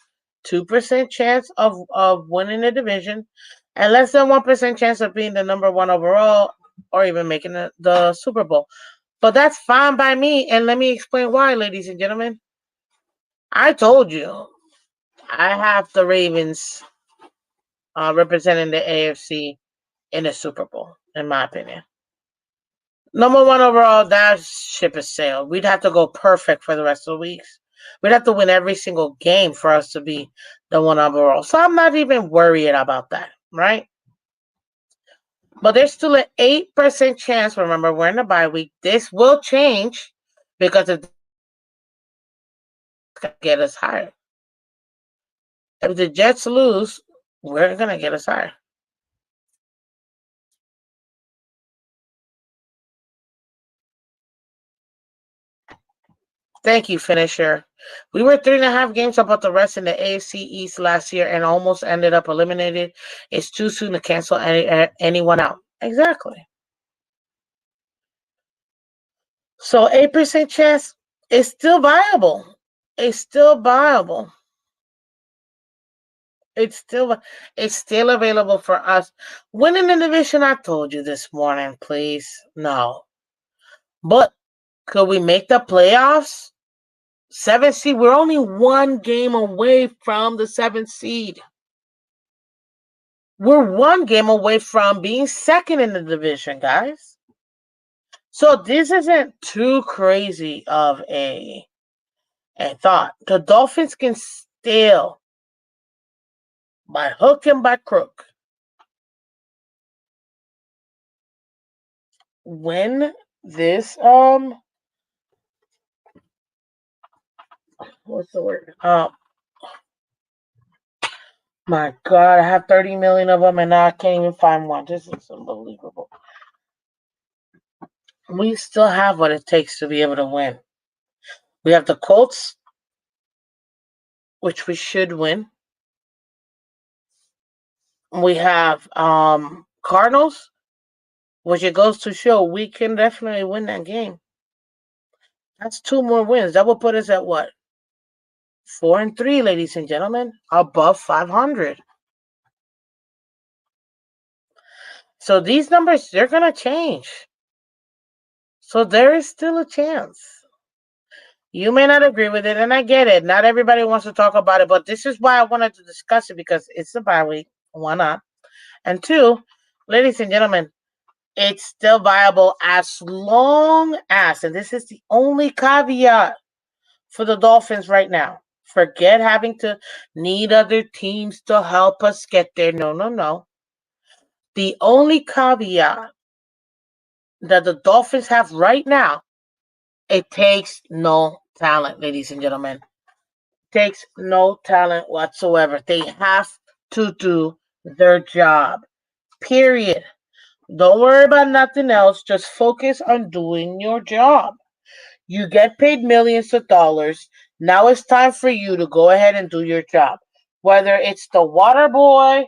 2% chance of winning the division, and less than 1% chance of being the number one overall or even making the Super Bowl. But that's fine by me, and let me explain why, ladies and gentlemen. I told you I have the Ravens representing the AFC in the Super Bowl, in my opinion. Number one overall, that ship has sailed. We'd have to go perfect for the rest of the weeks. We'd have to win every single game for us to be the one overall. So I'm not even worried about that, right? But there's still an 8% chance. Remember, we're in the bye week. This will change because it's going to get us higher. If the Jets lose, we're going to get us higher. Thank you, finisher. We were 3.5 games above the rest in the AFC East last year and almost ended up eliminated. It's too soon to cancel anyone out. Exactly. So 8% chance is still viable. It's still viable. It's still available for us. Winning the division, I told you this morning, please. No. But could we make the playoffs? 7th seed, we're only one game away from the 7th seed. We're one game away from being second in the division, guys. So this isn't too crazy of a thought. The Dolphins can still, by hook and by crook, win this what's the word? My God, I have 30 million of them and now I can't even find one. This is unbelievable. We still have what it takes to be able to win. We have the Colts, which we should win. We have Cardinals, which it goes to show we can definitely win that game. That's 2 more wins. That will put us at what? 4-3, ladies and gentlemen, above 500. So these numbers, they're going to change. So there is still a chance. You may not agree with it, and I get it. Not everybody wants to talk about it, but this is why I wanted to discuss it, because it's a bye week. Why not? And 2, ladies and gentlemen, it's still viable as long as, and this is the only caveat for the Dolphins right now. Forget having to need other teams to help us get there. No, no, no. The only caveat that the Dolphins have right now, it takes no talent, ladies and gentlemen. It takes no talent whatsoever. They have to do their job. Period. Don't worry about nothing else. Just focus on doing your job. You get paid millions of dollars. Now it's time for you to go ahead and do your job. Whether it's the water boy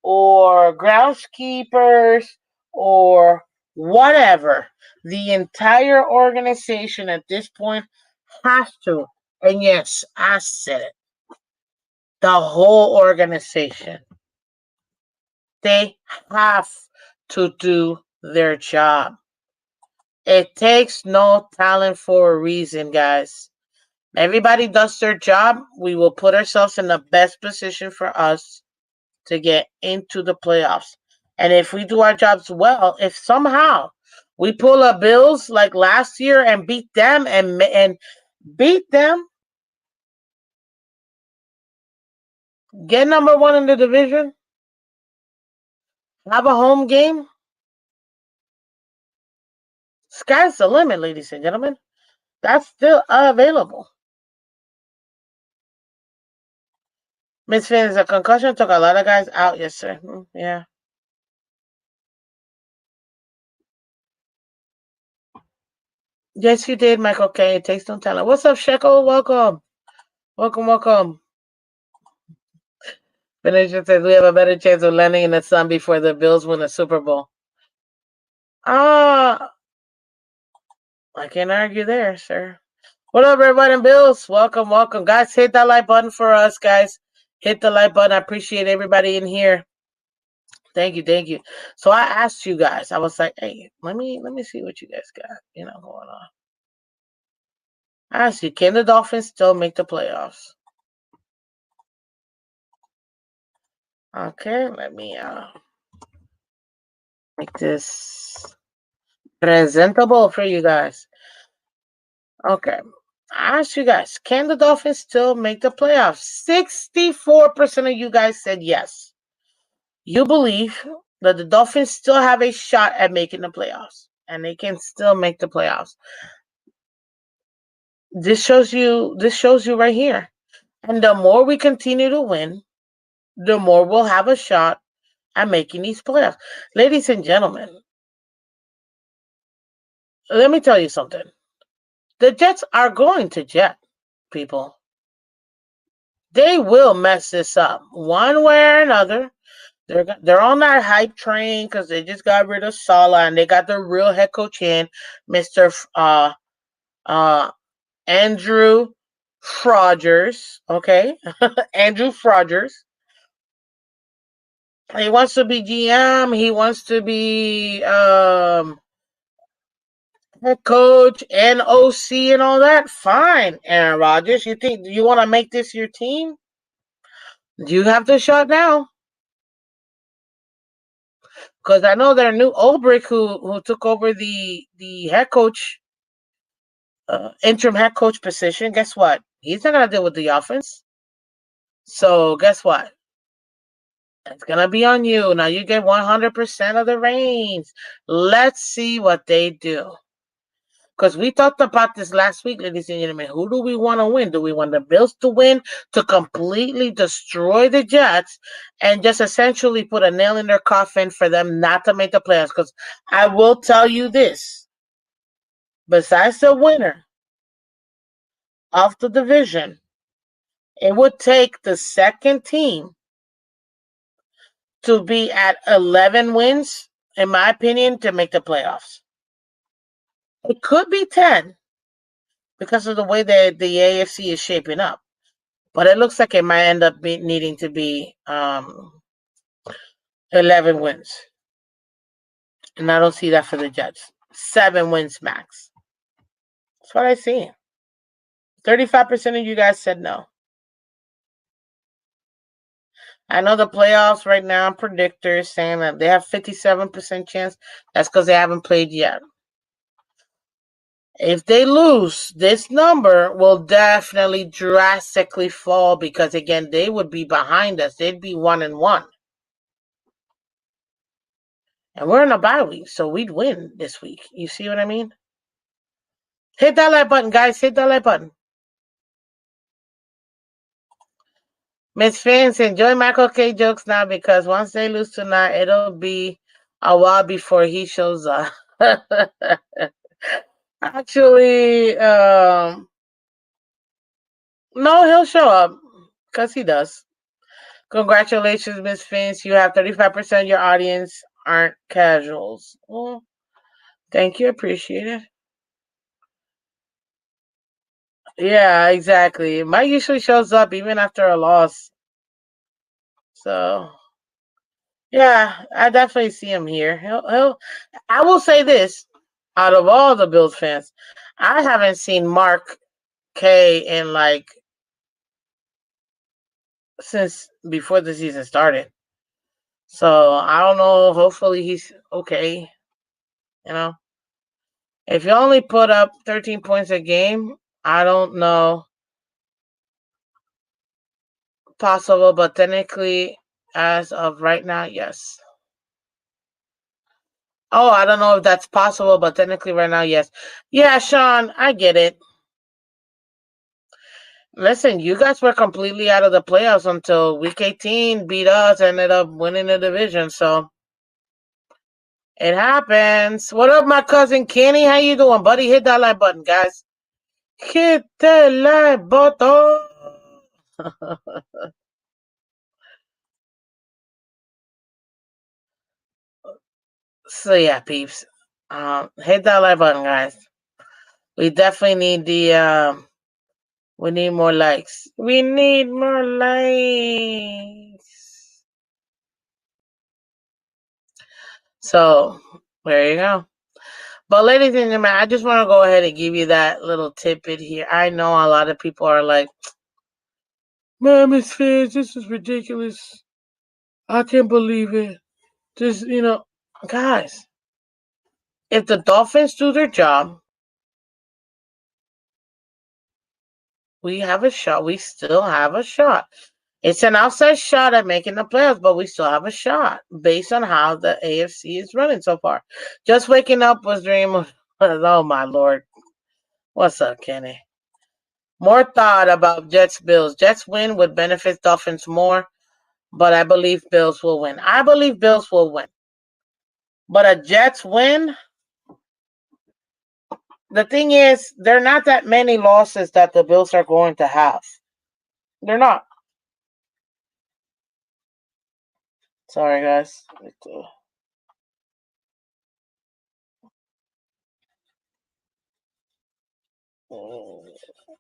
or groundskeepers or whatever, the entire organization at this point has to, and yes, I said it, the whole organization, they have to do their job. It takes no talent for a reason, guys. Everybody does their job. We will put ourselves in the best position for us to get into the playoffs. And if we do our jobs well, if somehow we pull a Bills like last year and beat them and beat them, get number 1 in the division, have a home game, sky's the limit, ladies and gentlemen. That's still available. Miss Phins, a concussion took a lot of guys out yesterday. Yeah. Yes, you did, Michael K. It takes no talent. What's up, Shekel? Welcome. Welcome, welcome. Venetia says we have a better chance of landing in the sun before the Bills win the Super Bowl. I can't argue there, sir. What up, everybody in Bills? Welcome, welcome. Guys, hit that like button for us, guys. Hit the like button. I appreciate everybody in here. Thank you, thank you. So I asked you guys, I was like, hey, let me see what you guys got, going on. I asked you, can the Dolphins still make the playoffs? Okay, let me make this presentable for you guys. Okay. I asked you guys, can the Dolphins still make the playoffs? 64% of you guys said yes. You believe that the Dolphins still have a shot at making the playoffs, and they can still make the playoffs. This shows you right here. And the more we continue to win, the more we'll have a shot at making these playoffs. Ladies and gentlemen, let me tell you something. The Jets are going to jet, people. They will mess this up one way or another. They're on that hype train because they just got rid of Sala and they got the real head coach in, Mr. Andrew Frogers. Okay, Andrew Frogers. He wants to be GM. He wants to be head coach and OC and all that. Fine, Aaron Rodgers. You think you want to make this your team? You have the shot now. Because I know their new Ulbrich, who took over the head coach, interim head coach position. Guess what? He's not gonna deal with the offense. So guess what? It's gonna be on you. Now you get 100% of the reins. Let's see what they do. Because we talked about this last week, ladies and gentlemen. Who do we want to win? Do we want the Bills to win, to completely destroy the Jets, and just essentially put a nail in their coffin for them not to make the playoffs? Because I will tell you this. Besides the winner of the division, it would take the second team to be at 11 wins, in my opinion, to make the playoffs. It could be 10 because of the way that the AFC is shaping up. But it looks like it might end up needing to be 11 wins. And I don't see that for the Jets. 7 wins max. That's what I see. 35% of you guys said no. I know the playoffs right now, predictors saying that they have 57% chance. That's because they haven't played yet. If they lose, this number will definitely drastically fall because, again, they would be behind us. They'd be 1-1. And we're in a bye week, so we'd win this week. You see what I mean? Hit that like button, guys. Hit that like button. Miss Phins, enjoy Michael K jokes now because once they lose tonight, it'll be a while before he shows up. Actually, no, he'll show up because he does. Congratulations, Miss Phins. You have 35% of your audience aren't casuals. Well, thank you. Appreciate it. Yeah, exactly. Mike usually shows up even after a loss. So, yeah, I definitely see him here. I will say this. Out of all the Bills fans, I haven't seen Mark K in like since before the season started. So I don't know. Hopefully he's okay. You know, if you only put up 13 points a game, I don't know. Possible, but technically, as of right now, yes. Oh, I don't know if that's possible, but technically, right now, yes. Yeah, Sean, I get it. Listen, you guys were completely out of the playoffs until week 18 beat us, ended up winning the division. So it happens. What up, my cousin Kenny? How you doing, buddy? Hit that like button, guys. Hit that like button. So yeah, peeps. Hit that like button, guys. We definitely need we need more likes. We need more likes. So there you go. But ladies and gentlemen, I just want to go ahead and give you that little tidbit here. I know a lot of people are like, man, Miss Phins, this is ridiculous. I can't believe it. Just, guys, if the Dolphins do their job, we have a shot. We still have a shot. It's an outside shot at making the playoffs, but we still have a shot based on how the AFC is running so far. Just waking up was dream of, oh my Lord. What's up, Kenny? More thought about Jets Bills. Jets win would benefit Dolphins more, but I believe Bills will win. I believe Bills will win. But a Jets win, the thing is, there are not that many losses that the Bills are going to have. They're not. Sorry, guys.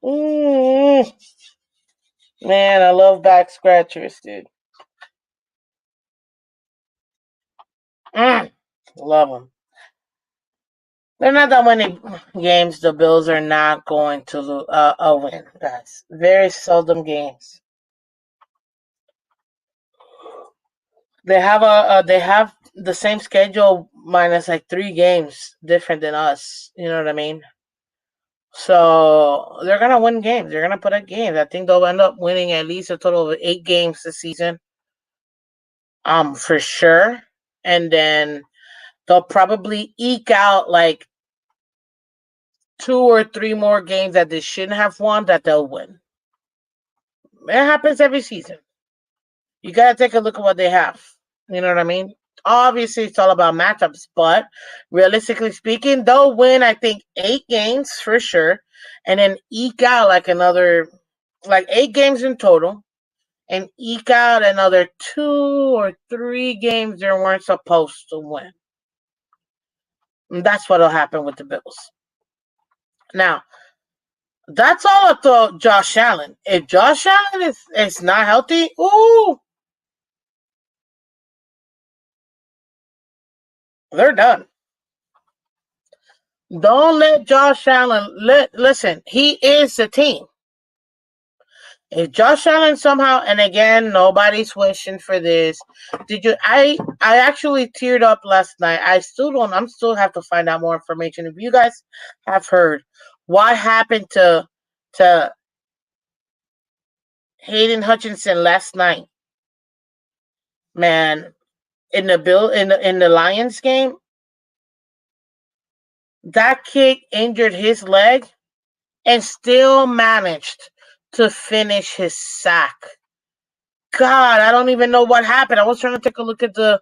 Mm. Man, I love back scratchers, dude. Love them. They're not that many games the Bills are not going to win, guys. Very seldom games. They have the same schedule minus like 3 games different than us. You know what I mean? So they're gonna win games. They're gonna put up games. I think they'll end up winning at least a total of 8 games this season. for sure. And then they'll probably eke out like 2 or 3 more games that they shouldn't have won that they'll win. It happens every season. You gotta take a look at what they have. You know what I mean? Obviously, it's all about matchups, but realistically speaking, they'll win, I think, 8 games for sure, and then eke out like another, like 8 games in total, and eke out another 2 or 3 games they weren't supposed to win. And that's what'll happen with the Bills. Now, that's all I thought Josh Allen. If Josh Allen is not healthy, ooh, they're done. Don't let Josh Allen listen. He is the team. If Josh Allen somehow, and again, nobody's wishing for this. Did you? I actually teared up last night. I still don't. I'm still have to find out more information. If you guys have heard what happened to Hayden Hutchinson last night, man, in the Lions game, that kick injured his leg and still managed to finish his sack. God, I don't even know what happened. I was trying to take a look at the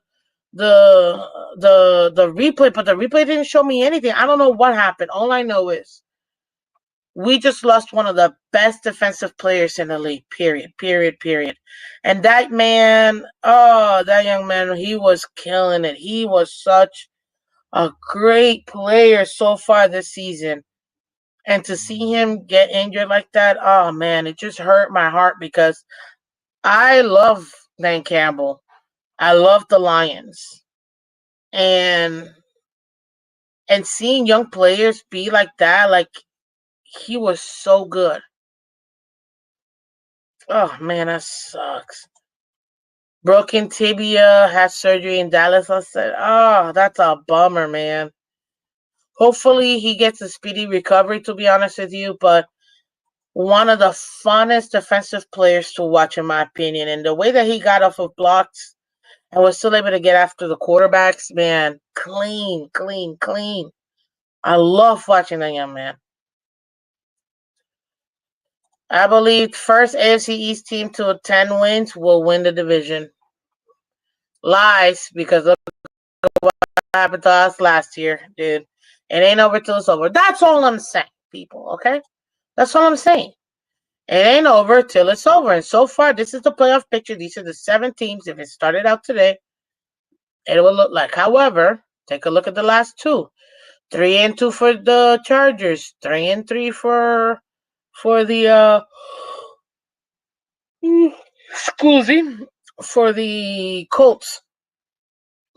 replay, but the replay didn't show me anything. I don't know what happened. All I know is we just lost one of the best defensive players in the league. Period. Period. Period. And that man, oh, that young man, he was killing it. He was such a great player so far this season. And to see him get injured like that, oh man, it just hurt my heart because I love Dan Campbell. I love the Lions. And seeing young players be like that, like he was so good. Oh man, that sucks. Broken tibia, had surgery in Dallas. I said, oh, that's a bummer, man. Hopefully he gets a speedy recovery, to be honest with you, but one of the funnest defensive players to watch, in my opinion. And the way that he got off of blocks and was still able to get after the quarterbacks, man, clean, clean, clean. I love watching that young man. I believe first AFC East team to 10 wins will win the division. Lies, because look what happened to us last year, dude. It ain't over till it's over. That's all I'm saying, people, okay? That's all I'm saying. It ain't over till it's over. And so far, this is the playoff picture. These are the 7 teams. If it started out today, it will look like. However, take a look at the last 2. 3-2 for the Chargers. 3-3 for the excuse me, for the Colts.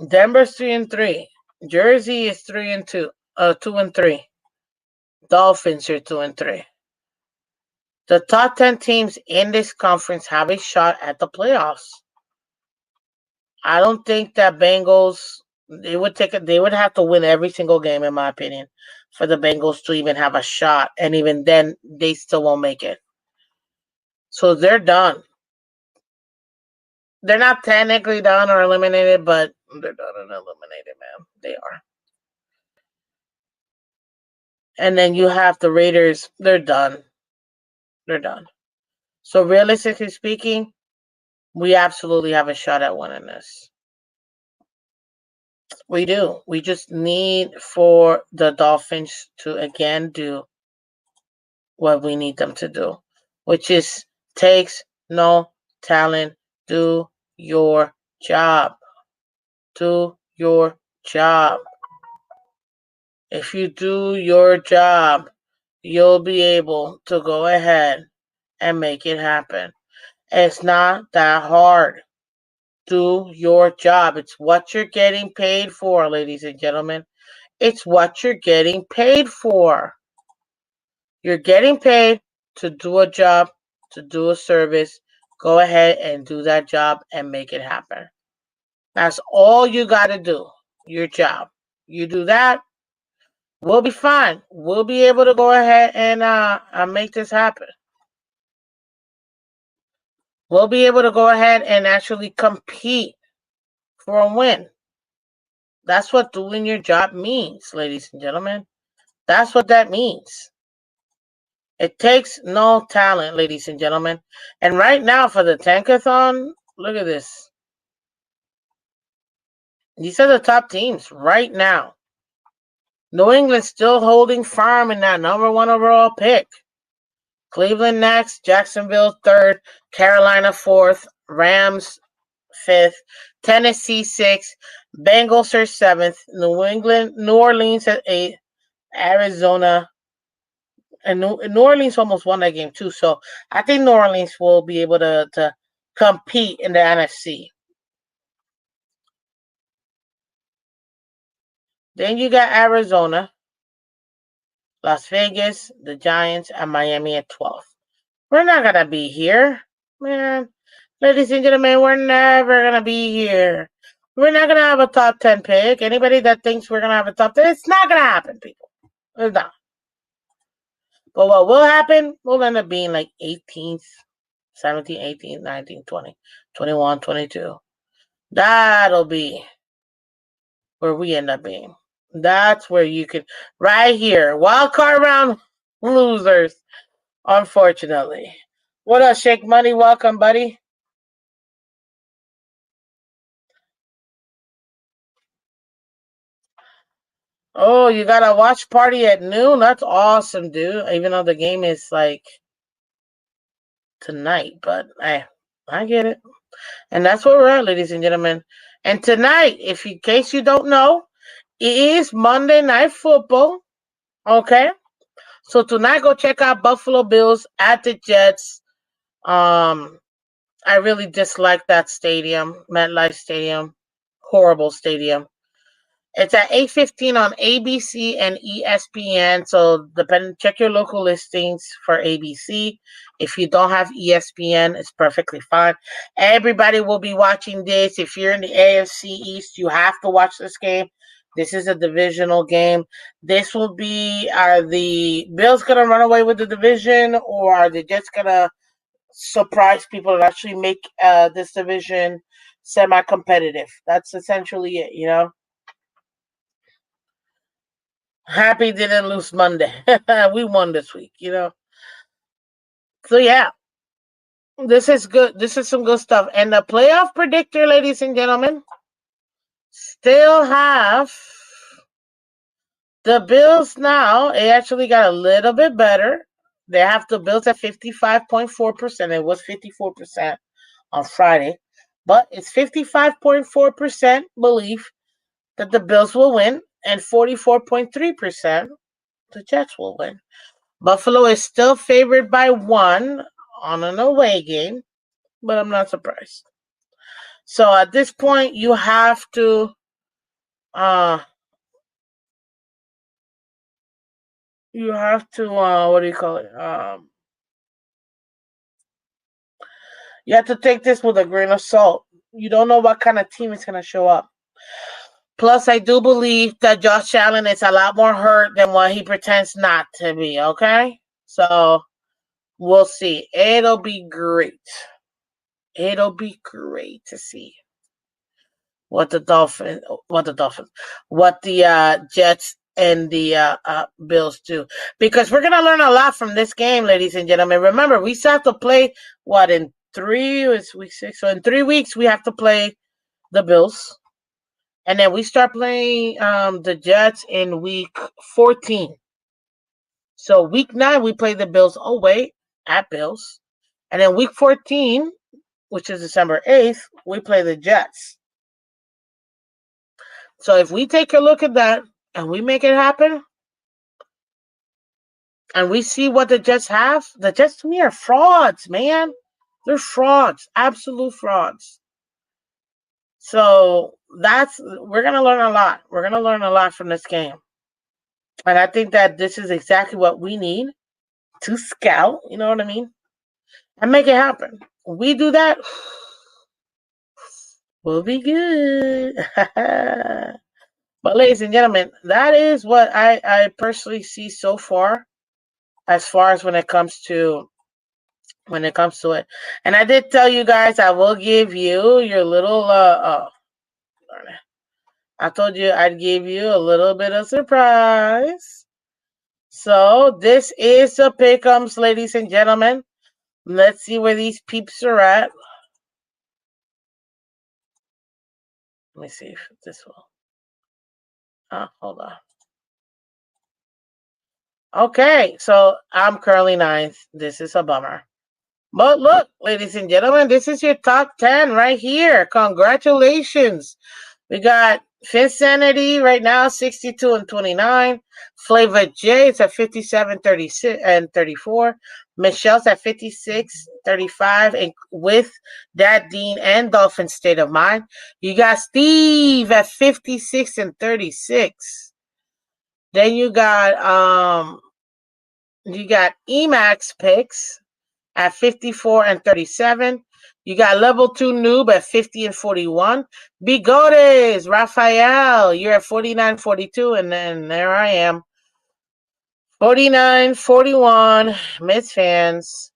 Denver's 3-3. Jersey is 3-2. 2-3. Dolphins are 2-3. The top 10 teams in this conference have a shot at the playoffs. I don't think that Bengals they would have to win every single game, in my opinion, for the Bengals to even have a shot, and even then they still won't make it. So they're done. They're not technically done or eliminated, but they're done and eliminated, man. They are. And then you have the Raiders. They're done. They're done. So realistically speaking, we absolutely have a shot at winning this. We do. We just need for the Dolphins to again do what we need them to do, which is takes no talent. Do your job. Do your job. If you do your job, you'll be able to go ahead and make it happen. It's not that hard. Do your job. It's what you're getting paid for, ladies and gentlemen. It's what you're getting paid for. You're getting paid to do a job, to do a service. Go ahead and do that job and make it happen. That's all you got to do. Your job. You do that, we'll be fine. We'll be able to go ahead and make this happen. We'll be able to go ahead and actually compete for a win. That's what doing your job means, ladies and gentlemen. That's what that means. It takes no talent, ladies and gentlemen. And right now for the Tankathon, look at this. These are the top teams right now. New England still holding firm in that number 1 overall pick. Cleveland next, Jacksonville third, Carolina fourth, Rams fifth, Tennessee sixth, Bengals are seventh, New Orleans at eighth, Arizona, and New Orleans almost won that game too. So I think New Orleans will be able to compete in the NFC. Then you got Arizona, Las Vegas, the Giants, and Miami at 12th. We're not going to be here, man. Ladies and gentlemen, we're never going to be here. We're not going to have a top 10 pick. Anybody that thinks we're going to have a top 10, it's not going to happen, people. It's not. But what will happen, we'll end up being like 18th, 17th, 18th, 19th, 20, 21, 22. That'll be where we end up being. That's where you could, right here, wild card round losers, unfortunately. What up, Shake Money? Welcome, buddy. Oh, you got a watch party at noon? That's awesome, dude. Even though the game is like tonight, but I get it. And that's where we're at, ladies and gentlemen. And tonight, if in case you don't know, it is Monday Night Football. Okay? So tonight, go check out Buffalo Bills at the Jets. I really dislike that stadium, MetLife Stadium. Horrible stadium. It's at 8:15 on ABC and ESPN. So check your local listings for ABC. If you don't have ESPN, it's perfectly fine. Everybody will be watching this. If you're in the AFC East, you have to watch this game. This is a divisional game. This will be, are the Bills going to run away with the division, or are they just going to surprise people and actually make this division semi-competitive? That's essentially it, you know? Happy didn't lose Monday. We won this week, you know? So, yeah. This is good. This is some good stuff. And the playoff predictor, ladies and gentlemen, still have the Bills now. It actually got a little bit better. They have the Bills at 55.4%. It was 54% on Friday. But it's 55.4% belief that the Bills will win and 44.3% the Jets will win. Buffalo is still favored by 1 on an away game, but I'm not surprised. So at this point, you have to what do you call it? You have to take this with a grain of salt. You don't know what kind of team is going to show up. Plus, I do believe that Josh Allen is a lot more hurt than what he pretends not to be, okay? So, we'll see. It'll be great. It'll be great to see what the Jets and the Bills do. Because we're going to learn a lot from this game, ladies and gentlemen. Remember, we still have to play, in 3, it's week 6. So, in 3 weeks, we have to play the Bills. And then we start playing the Jets in week 14. So week 9, we play the Bills away at Bills. And then week 14, which is December 8th, we play the Jets. So if we take a look at that and we make it happen, and we see what the Jets have, the Jets to me are frauds, man. They're frauds, absolute frauds. So we're going to learn a lot. We're going to learn a lot from this game. And I think that this is exactly what we need to scout, you know what I mean? And make it happen. We do that, we'll be good. But ladies and gentlemen, that is what I personally see so far as when it comes to it. And I did tell you guys I will give you your little I told you I'd give you a little bit of surprise. So this is the pick'ems, ladies and gentlemen. Let's see where these peeps are at. Let me see if this will. Hold on. Okay, so I'm currently ninth. This is a bummer. But look, ladies and gentlemen, this is your top 10 right here. Congratulations. We got Finsanity right now, 62 and 29. Flavor J is at 57, 36 and 34. Michelle's at 56, 35, and with Dad Dean and Dolphin State of Mind. You got Steve at 56 and 36. Then you got Emax picks at 54 and 37. You got level 2 noob at 50 and 41. Bigotes, Raphael, you're at 49, 42, and then there I am. 49, 41, Miss Fans.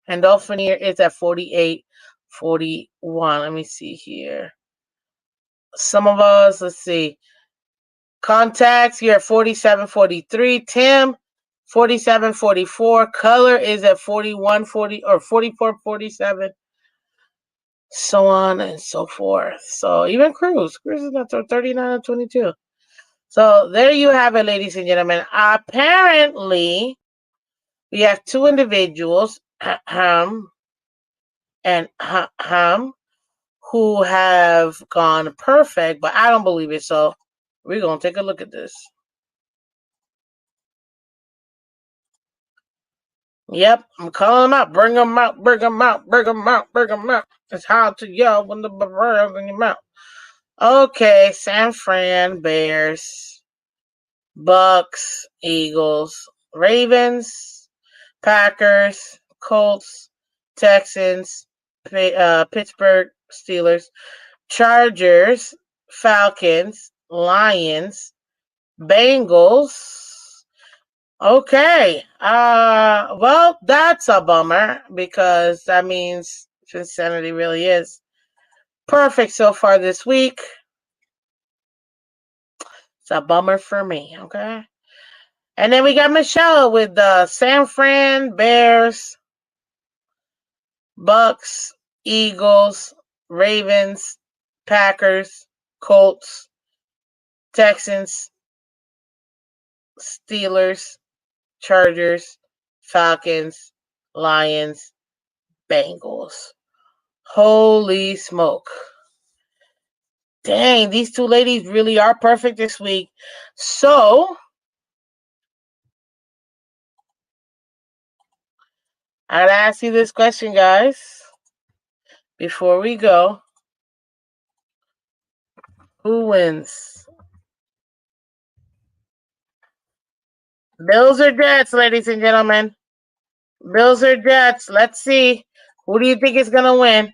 And Dolphinier is at 48, 41. Let me see here. Some of us, let's see. Contacts, you're at 47, 43. Tim, 47, 44. Color is at 41, 40, or 44, 47. So on and so forth. So even Cruz is not 39 and 22. So there you have it, ladies and gentlemen. Apparently, we have two individuals and who have gone perfect, but I don't believe it. So we're going to take a look at this. Yep, I'm calling them out. Bring them out, bring them out, bring them out, bring them out. It's hard to yell when the barrel's in your mouth. Okay, San Fran, Bears, Bucks, Eagles, Ravens, Packers, Colts, Texans, Pittsburgh Steelers, Chargers, Falcons, Lions, Bengals. Okay. Well, that's a bummer because that means Cincinnati really is perfect so far this week. It's a bummer for me, okay? And then we got Michelle with the San Fran, Bears, Bucks, Eagles, Ravens, Packers, Colts, Texans, Steelers, Chargers, Falcons, Lions, Bengals. Holy smoke. Dang, these two ladies really are perfect this week. So, I gotta ask you this question, guys, before we go. Who wins? Bills or Jets, ladies and gentlemen? Bills or Jets? Let's see. Who do you think is going to win?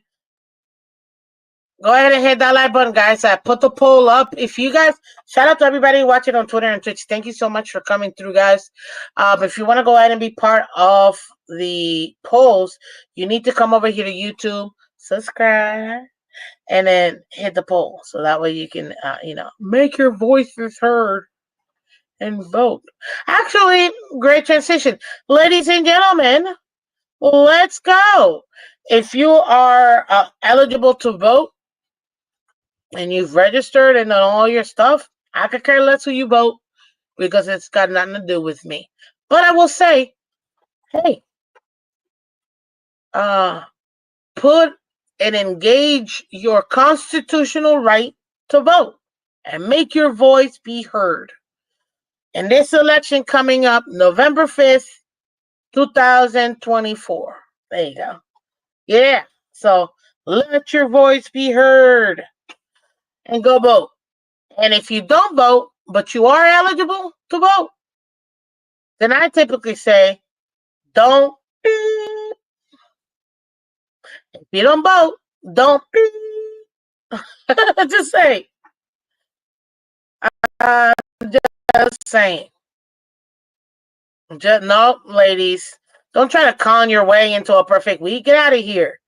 Go ahead and hit that like button, guys. I put the poll up. If you guys, shout out to everybody watching on Twitter and Twitch. Thank you so much for coming through, guys. If you want to go ahead and be part of the polls, you need to come over here to YouTube, subscribe, and then hit the poll. So that way you can, make your voices heard and vote. Actually, great transition. Ladies and gentlemen, let's go. If you are eligible to vote and you've registered and done all your stuff, I could care less who you vote because it's got nothing to do with me. But I will say, hey, put and engage your constitutional right to vote and make your voice be heard. In this election coming up, November 5th, 2024. There you go. Yeah. So let your voice be heard and go vote. And if you don't vote, but you are eligible to vote, then I typically say, don't. If you don't vote, don't. Just say. I'm just saying. No, ladies. Don't try to con your way into a perfect week. Get out of here.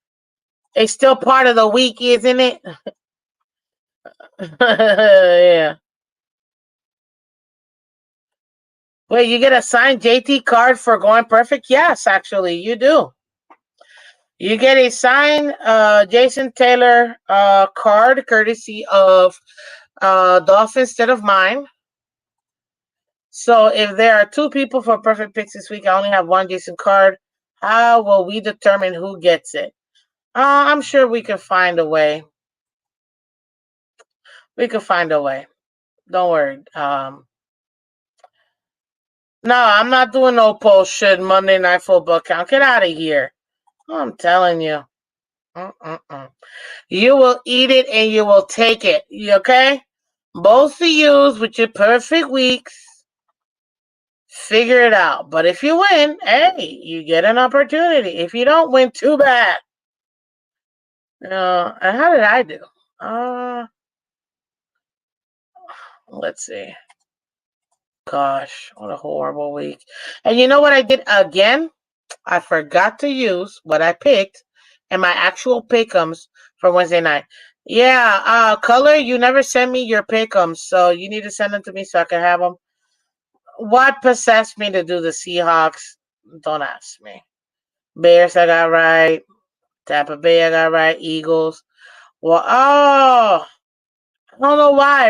It's still part of the week, isn't it? Yeah. Wait, you get a signed JT card for going perfect? Yes, actually, you do. You get a signed Jason Taylor card courtesy of Dolphins instead of mine. So if there are two people for perfect picks this week, I only have one Jason card. How will we determine who gets it? I'm sure we can find a way. We can find a way. Don't worry. No, I'm not doing no post shit Monday Night Football count. Get out of here. I'm telling you. Mm-mm-mm. You will eat it and you will take it. Okay? Both of you with your perfect weeks, figure it out. But if you win, hey, you get an opportunity. If you don't win, too bad. And how did I do? Let's see. Gosh, what a horrible week. And you know what I did again? I forgot to use what I picked and my actual pick'ems for Wednesday night. Yeah, Color, you never send me your pick'ems, so you need to send them to me so I can have them. What possessed me to do the Seahawks? Don't ask me. Bears, I got right. Tampa Bay, I got right. Eagles. Well, I don't know why.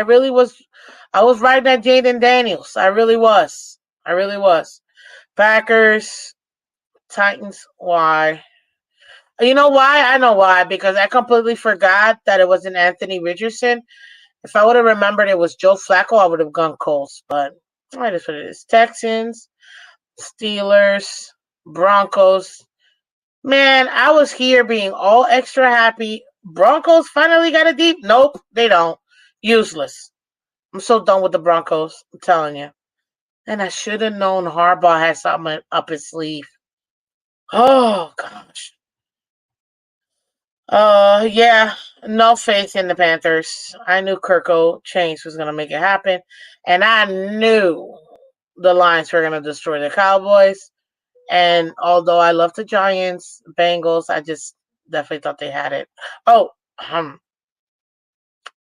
I was right at Jaden Daniels. I really was. I really was. Packers, Titans, why? You know why? I know why. Because I completely forgot that it wasn't Anthony Richardson. If I would have remembered it was Joe Flacco, I would have gone Colts. But that is what it is. Texans, Steelers, Broncos. Man, I was here being all extra happy. Broncos finally got a deep. Nope, they don't. Useless. I'm so done with the Broncos. I'm telling you. And I should have known Harbaugh had something up his sleeve. Oh gosh. Yeah, no faith in the Panthers. I knew Kirko Chains was gonna make it happen, and I knew the Lions were gonna destroy the Cowboys. And although I love the Giants, Bengals, I just definitely thought they had it. Oh,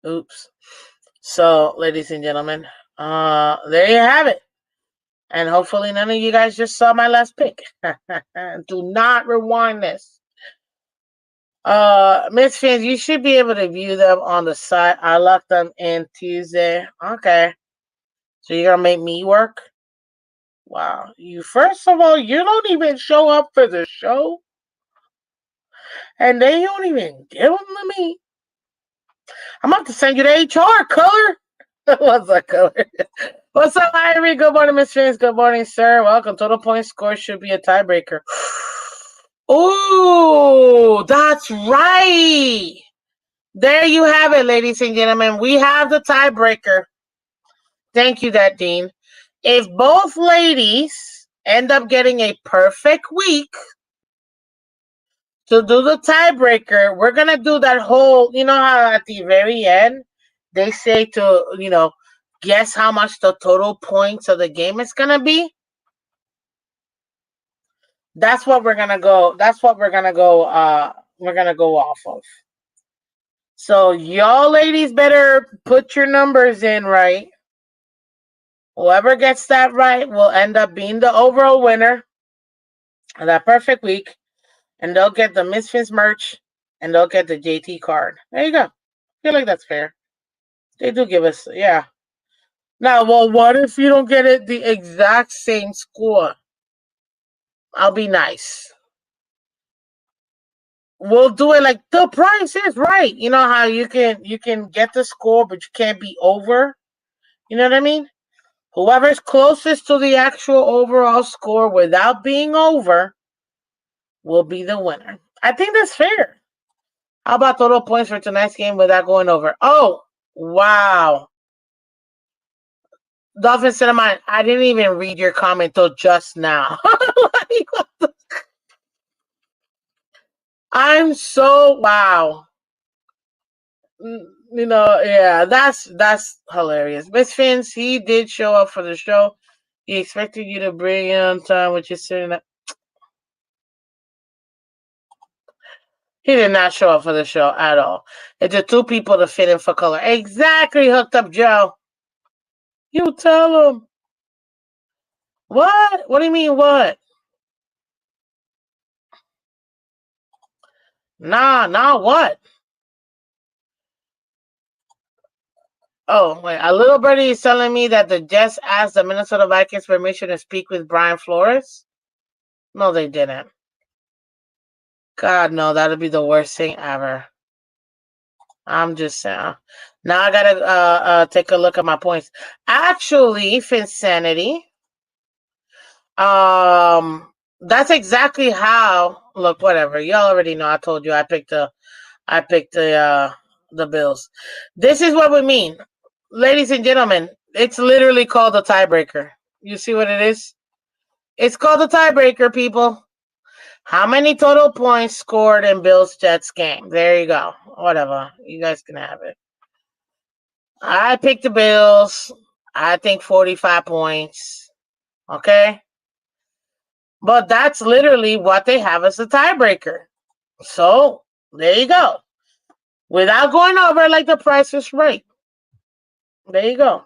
oops. So, ladies and gentlemen, there you have it. And hopefully none of you guys just saw my last pick. Do not rewind this. Miss Fans, you should be able to view them on the site. I locked them in Tuesday. Okay. So you're gonna make me work? Wow. You first of all, you don't even show up for the show. And they don't even give them to me. I'm about to send you to HR, Color. What's up, Color? What's up, Irie? Good morning, Miss Fans. Good morning, sir. Welcome. Total point score should be a tiebreaker. Oh, that's right. There you have it, ladies and gentlemen. We have the tiebreaker. Thank you, that Dean. If both ladies end up getting a perfect week to do the tiebreaker, we're gonna do that whole. You know how at the very end they say to guess how much the total points of the game is gonna be. That's what we're gonna go. That's what we're gonna go. We're gonna go off of. So y'all ladies better put your numbers in right. Whoever gets that right will end up being the overall winner of that perfect week, and they'll get the Misfits merch, and they'll get the JT card. There you go. I feel like that's fair. They do give us, yeah. Now, well, what if you don't get it the exact same score? I'll be nice. We'll do it like the price is right. You know how you can get the score, but you can't be over. You know what I mean? Whoever's closest to the actual overall score without being over will be the winner. I think that's fair. How about total points for tonight's game without going over? Oh, wow. Dolphins Cinnamon, I didn't even read your comment till just now. I'm so wow. Yeah, that's hilarious. Miss Fins, he did show up for the show. He expected you to bring it on time, which is sitting up. He did not show up for the show at all. It's the two people to fit in for color. Exactly, Hooked Up Joe. You tell him. What? What do you mean, what? Nah, what? Oh, wait. A little birdie is telling me that the Jets asked the Minnesota Vikings permission to speak with Brian Flores. No, they didn't. God, no, that'd be the worst thing ever. I'm just saying. Now I gotta take a look at my points. Actually, Finsanity. That's exactly how. Look, whatever. Y'all already know. I told you. I picked the Bills. This is what we mean, ladies and gentlemen. It's literally called a tiebreaker. You see what it is? It's called a tiebreaker, people. How many total points scored in Bills Jets game? There you go. Whatever. You guys can have it. I picked the Bills. I think 45 points. Okay? But that's literally what they have as a tiebreaker. So, there you go. Without going over like the Price is Right. There you go.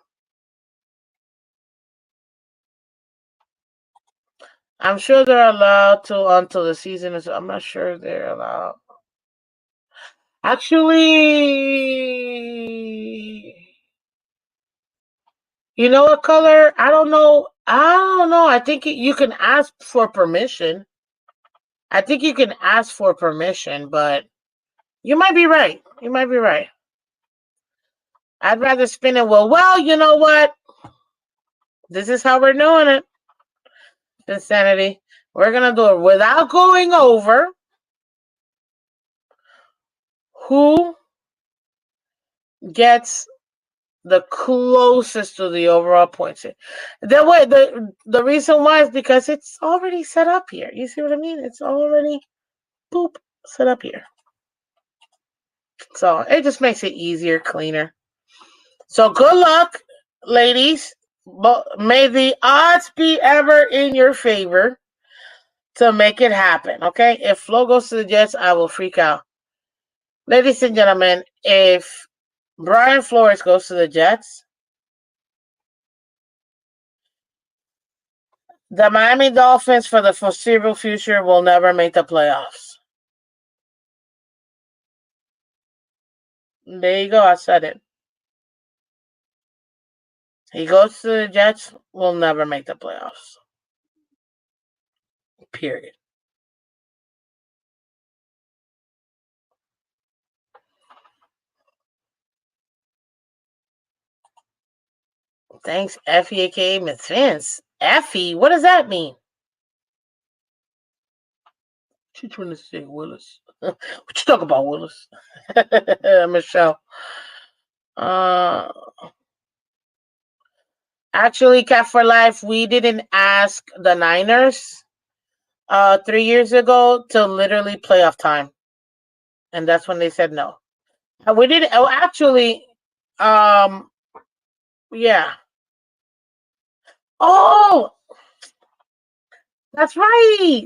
I'm sure they're allowed to until the season is. I'm not sure they're allowed. Actually, you know what color? I don't know. I think you can ask for permission. I think you can ask for permission, but you might be right. You might be right. I'd rather spin it. Well, you know what? This is how we're doing it. Insanity. We're gonna do it without going over who gets the closest to the overall points. The reason why is because it's already set up here. You see what I mean? It's already boop set up here. So it just makes it easier, cleaner. So good luck, ladies. But may the odds be ever in your favor to make it happen. Okay? If Flo goes to the Jets, I will freak out. Ladies and gentlemen, if Brian Flores goes to the Jets, the Miami Dolphins for the foreseeable future will never make the playoffs. There you go. I said it. He goes to the Jets, will never make the playoffs. Period. Thanks, Effie, aka Miss Phins. Effie? What does that mean? She's trying to say Willis. What you talk about, Willis? Michelle. Uh, Actually, Cat for Life, we didn't ask the Niners 3 years ago till literally playoff time. And that's when they said no. We didn't. Oh, actually, um, yeah. Oh, that's right.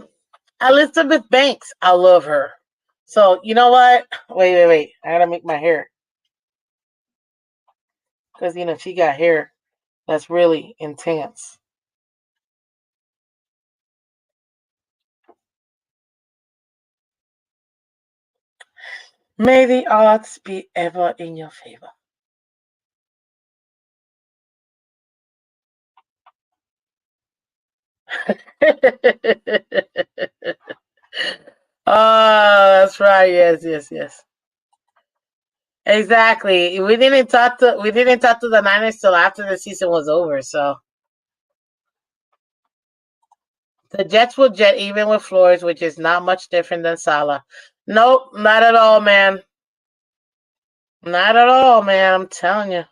Elizabeth Banks. I love her. So, you know what? Wait. I gotta make my hair. Because, she got hair that's really intense. May the odds be ever in your favor. Oh, that's right. Yes. Exactly. We didn't talk to the Niners till after the season was over. So the Jets will jet even with Flores, which is not much different than Salah. Nope, not at all, man. Not at all, man. I'm telling you.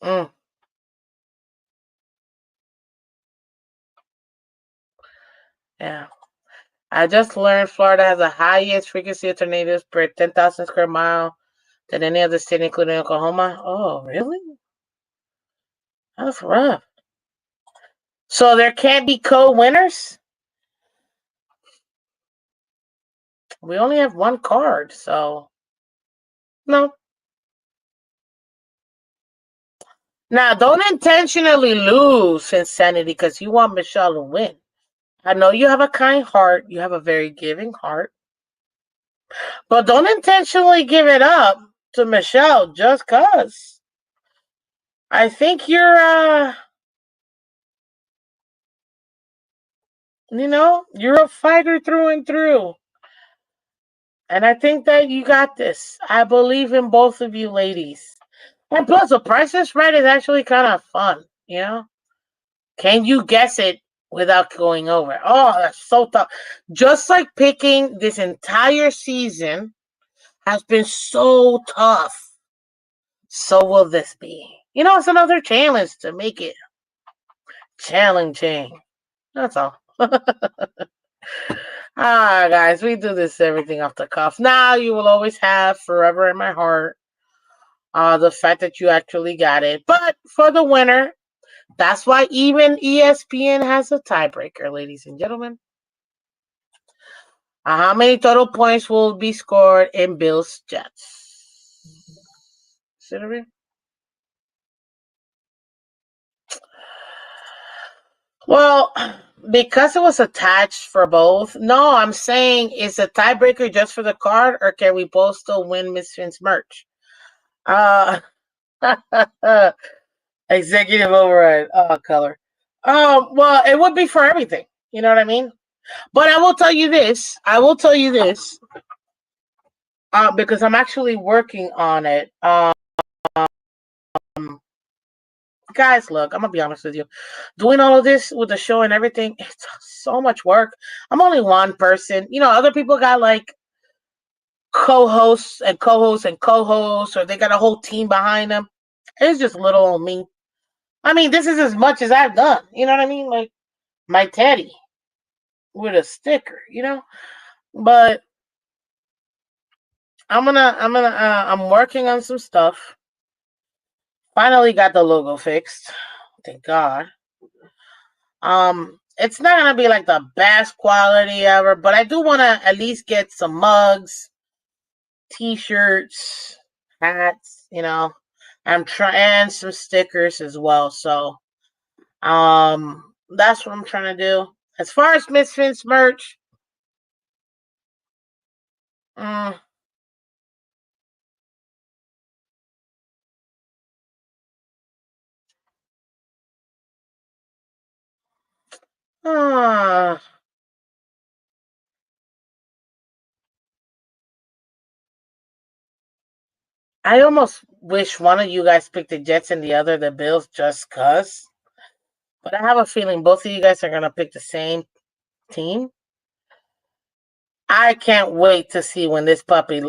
Mm, yeah. I just learned Florida has the highest frequency of tornadoes per 10,000 square mile than any other state, including Oklahoma. Oh, really? That's rough. So there can't be co-winners? We only have one card, so no. Now, don't intentionally lose Insanity because you want Michelle to win. I know you have a kind heart. You have a very giving heart. But don't intentionally give it up to Michelle just because. I think you're a fighter through and through. And I think that you got this. I believe in both of you ladies. And plus, the Price is Right is actually kind of fun, you know? Can you guess it without going over? Oh, that's so tough. Just like picking this entire season has been so tough. So will this be. It's another challenge to make it challenging. That's all. Guys, we do this everything off the cuff. Now you will always have forever in my heart the fact that you actually got it. But for the winner, that's why even ESPN has a tiebreaker, ladies and gentlemen. How many total points will be scored in Bills Jets? Considering? Well, because it was attached for both. No, I'm saying is a tiebreaker just for the card, or can we both still win Miss Phins merch? Uh, executive override. Oh, color. Well, it would be for everything. You know what I mean? But I will tell you this. Because I'm actually working on it. Guys, look, I'm gonna be honest with you. Doing all of this with the show and everything, it's so much work. I'm only one person. Other people got like co-hosts and co-hosts and co-hosts, or they got a whole team behind them. It's just little old me. I mean, this is as much as I've done. You know what I mean? Like my teddy with a sticker. But I'm working on some stuff. Finally got the logo fixed. Thank God. It's not gonna be like the best quality ever, but I do want to at least get some mugs, t-shirts, hats. I'm trying some stickers as well. So, that's what I'm trying to do. As far as Misfits merch, mm, uh, I almost wish one of you guys picked the Jets and the other the Bills just cause. But I have a feeling both of you guys are gonna pick the same team. I can't wait to see when this puppy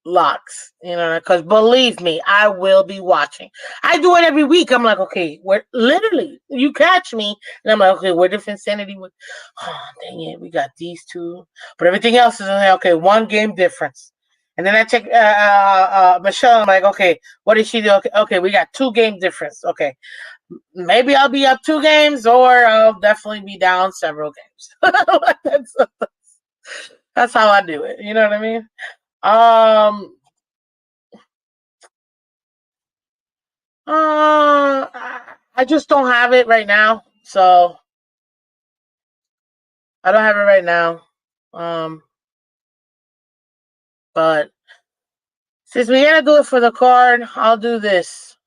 locks, because believe me, I will be watching. I do it every week. I'm like, okay, we're literally, you catch me, and I'm like, okay, we're different sanity. Oh, dang it, we got these two, but everything else is like, okay, one game difference. And then I check Michelle. I'm like, okay, what did she do? Okay, we got 2 game difference. Okay, maybe I'll be up 2 games, or I'll definitely be down several games. That's how I do it. You know what I mean? Um, I just don't have it right now, so I don't have it right now. Um, but since we gotta do it for the card, I'll do this.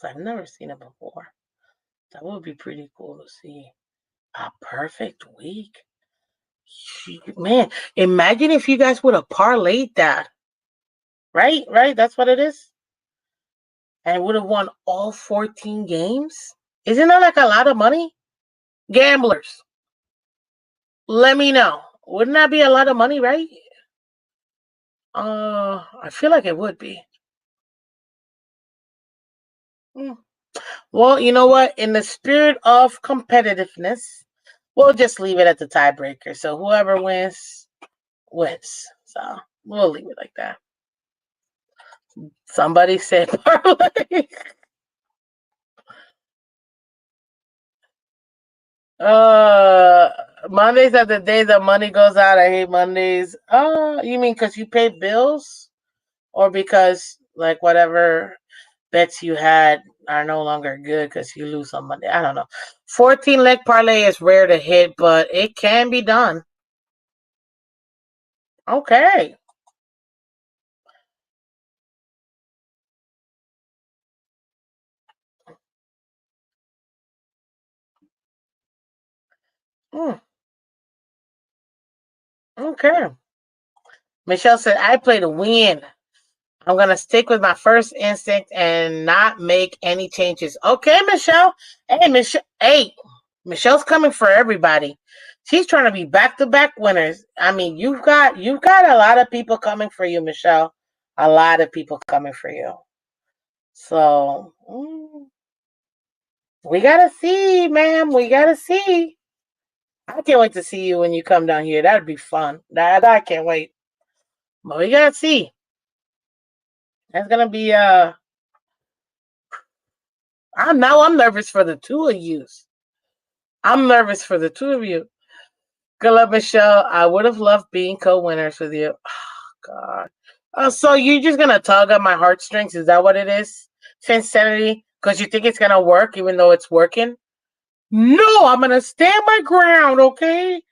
I've never seen it before. That would be pretty cool to see. A perfect week. Man, imagine if you guys would have parlayed that. Right? Right? That's what it is. And would have won all 14 games. Isn't that like a lot of money? Gamblers, let me know. Wouldn't that be a lot of money, right? I feel like it would be. Hmm. Well, you know what? In the spirit of competitiveness, we'll just leave it at the tiebreaker. So whoever wins, wins. So we'll leave it like that. Somebody said parlay. Uh, Mondays are the day the money goes out. I hate Mondays. You mean because you pay bills, or because like whatever bets you had are no longer good because you lose on Monday? I don't know. 14 leg parlay is rare to hit, but it can be done. Okay. Mm, okay. Michelle said, I play to win. I'm going to stick with my first instinct and not make any changes. Okay, Michelle. Hey, Michelle. Hey, Michelle's coming for everybody. She's trying to be back-to-back winners. I mean, you've got a lot of people coming for you, Michelle. A lot of people coming for you. So, we got to see, ma'am. We got to see. I can't wait to see you when you come down here. That'd be fun. That I can't wait. But we got to see. That's going to be I'm nervous for the two of you. I'm nervous for the two of you. Good luck, Michelle. I would have loved being co-winners with you. Oh, God. So you're just gonna tug at my heartstrings? Is that what it is? Sincerity? Because you think it's gonna work, even though it's working? No, I'm gonna stand my ground. Okay,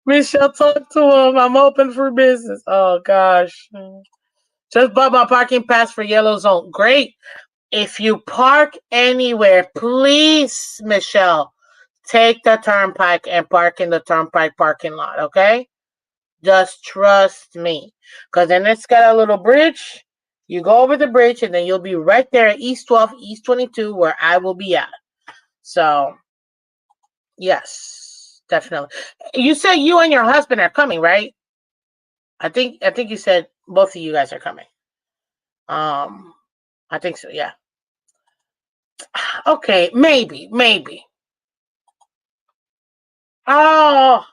Michelle, talk to him. I'm open for business. Oh gosh. Just bought my parking pass for Yellow Zone. Great. If you park anywhere, please, Michelle, take the turnpike and park in the turnpike parking lot, okay? Just trust me. Because then it's got a little bridge. You go over the bridge and then you'll be right there at East 12, East 22, where I will be at. So, yes, definitely. You said you and your husband are coming, right? I think you said both of you guys are coming. Um, I think so, yeah. Okay, maybe. Oh,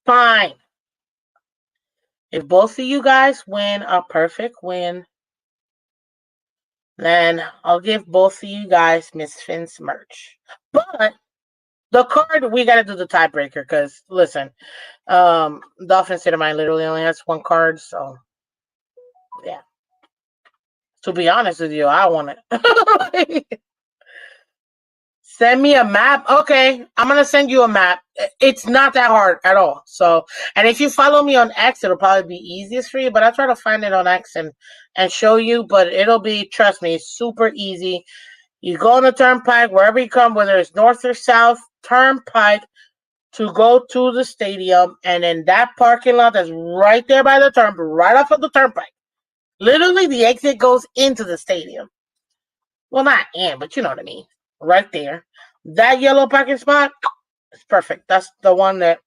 fine. If both of you guys win a perfect win, then I'll give both of you guys Miss Phins merch. But the card, we gotta do the tiebreaker because listen, Dolphins State of Mind literally only has one card, so yeah. To be honest with you, I want it. Send me a map. Okay, I'm gonna send you a map. It's not that hard at all. So, and if you follow me on X, it'll probably be easiest for you. But I'll try to find it on X and show you. But it'll be, trust me, it's super easy. You go on the turnpike wherever you come, whether it's north or south, turnpike to go to the stadium, and then that parking lot that's right there by the turnpike, right off of the turnpike. Literally, the exit goes into the stadium. Well, not in, but you know what I mean. Right there. That yellow parking spot is perfect. That's the one that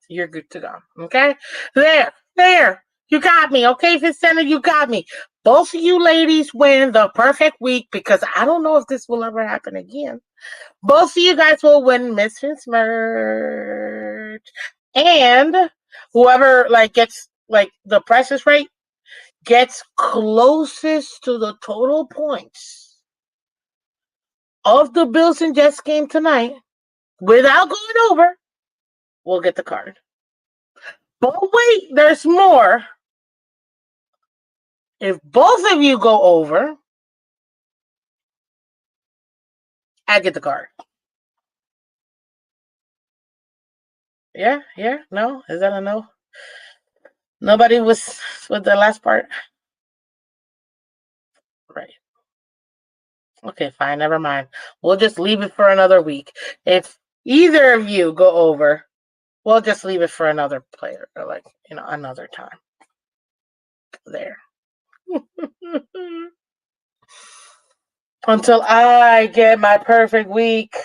you're good to go. Okay? There. You got me. Okay, Vincent, you got me. Both of you ladies win the perfect week because I don't know if this will ever happen again. Both of you guys will win Misfits merch. And whoever like gets like the prices right gets closest to the total points of the Bills and Jets game tonight without going over will get the card. But wait, there's more. If both of you go over, I get the card. Yeah. No? Is that a no? Nobody was with the last part? Right. Okay, fine, never mind. We'll just leave it for another week. If either of you go over, we'll just leave it for another player or like, another time. There. Until I get my perfect week.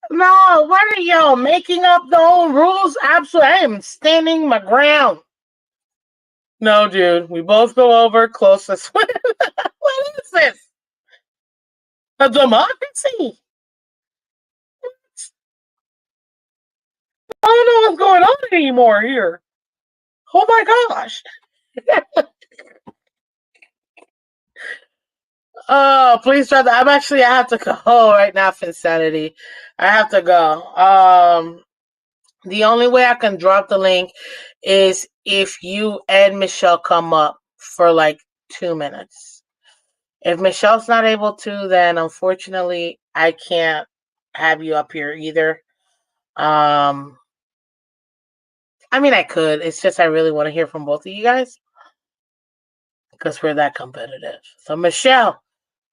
No, what are y'all making up the own rules? Absolutely. I am standing my ground. No, dude. We both go over closest. What is this? A democracy? I don't know what's going on anymore here. Oh my gosh. Oh, please try that. I have to go right now, Finsanity. I have to go. The only way I can drop the link is if you and Michelle come up for like 2 minutes. If Michelle's not able to, then unfortunately I can't have you up here either. Um, I mean I could. It's just I really want to hear from both of you guys because we're that competitive. So Michelle,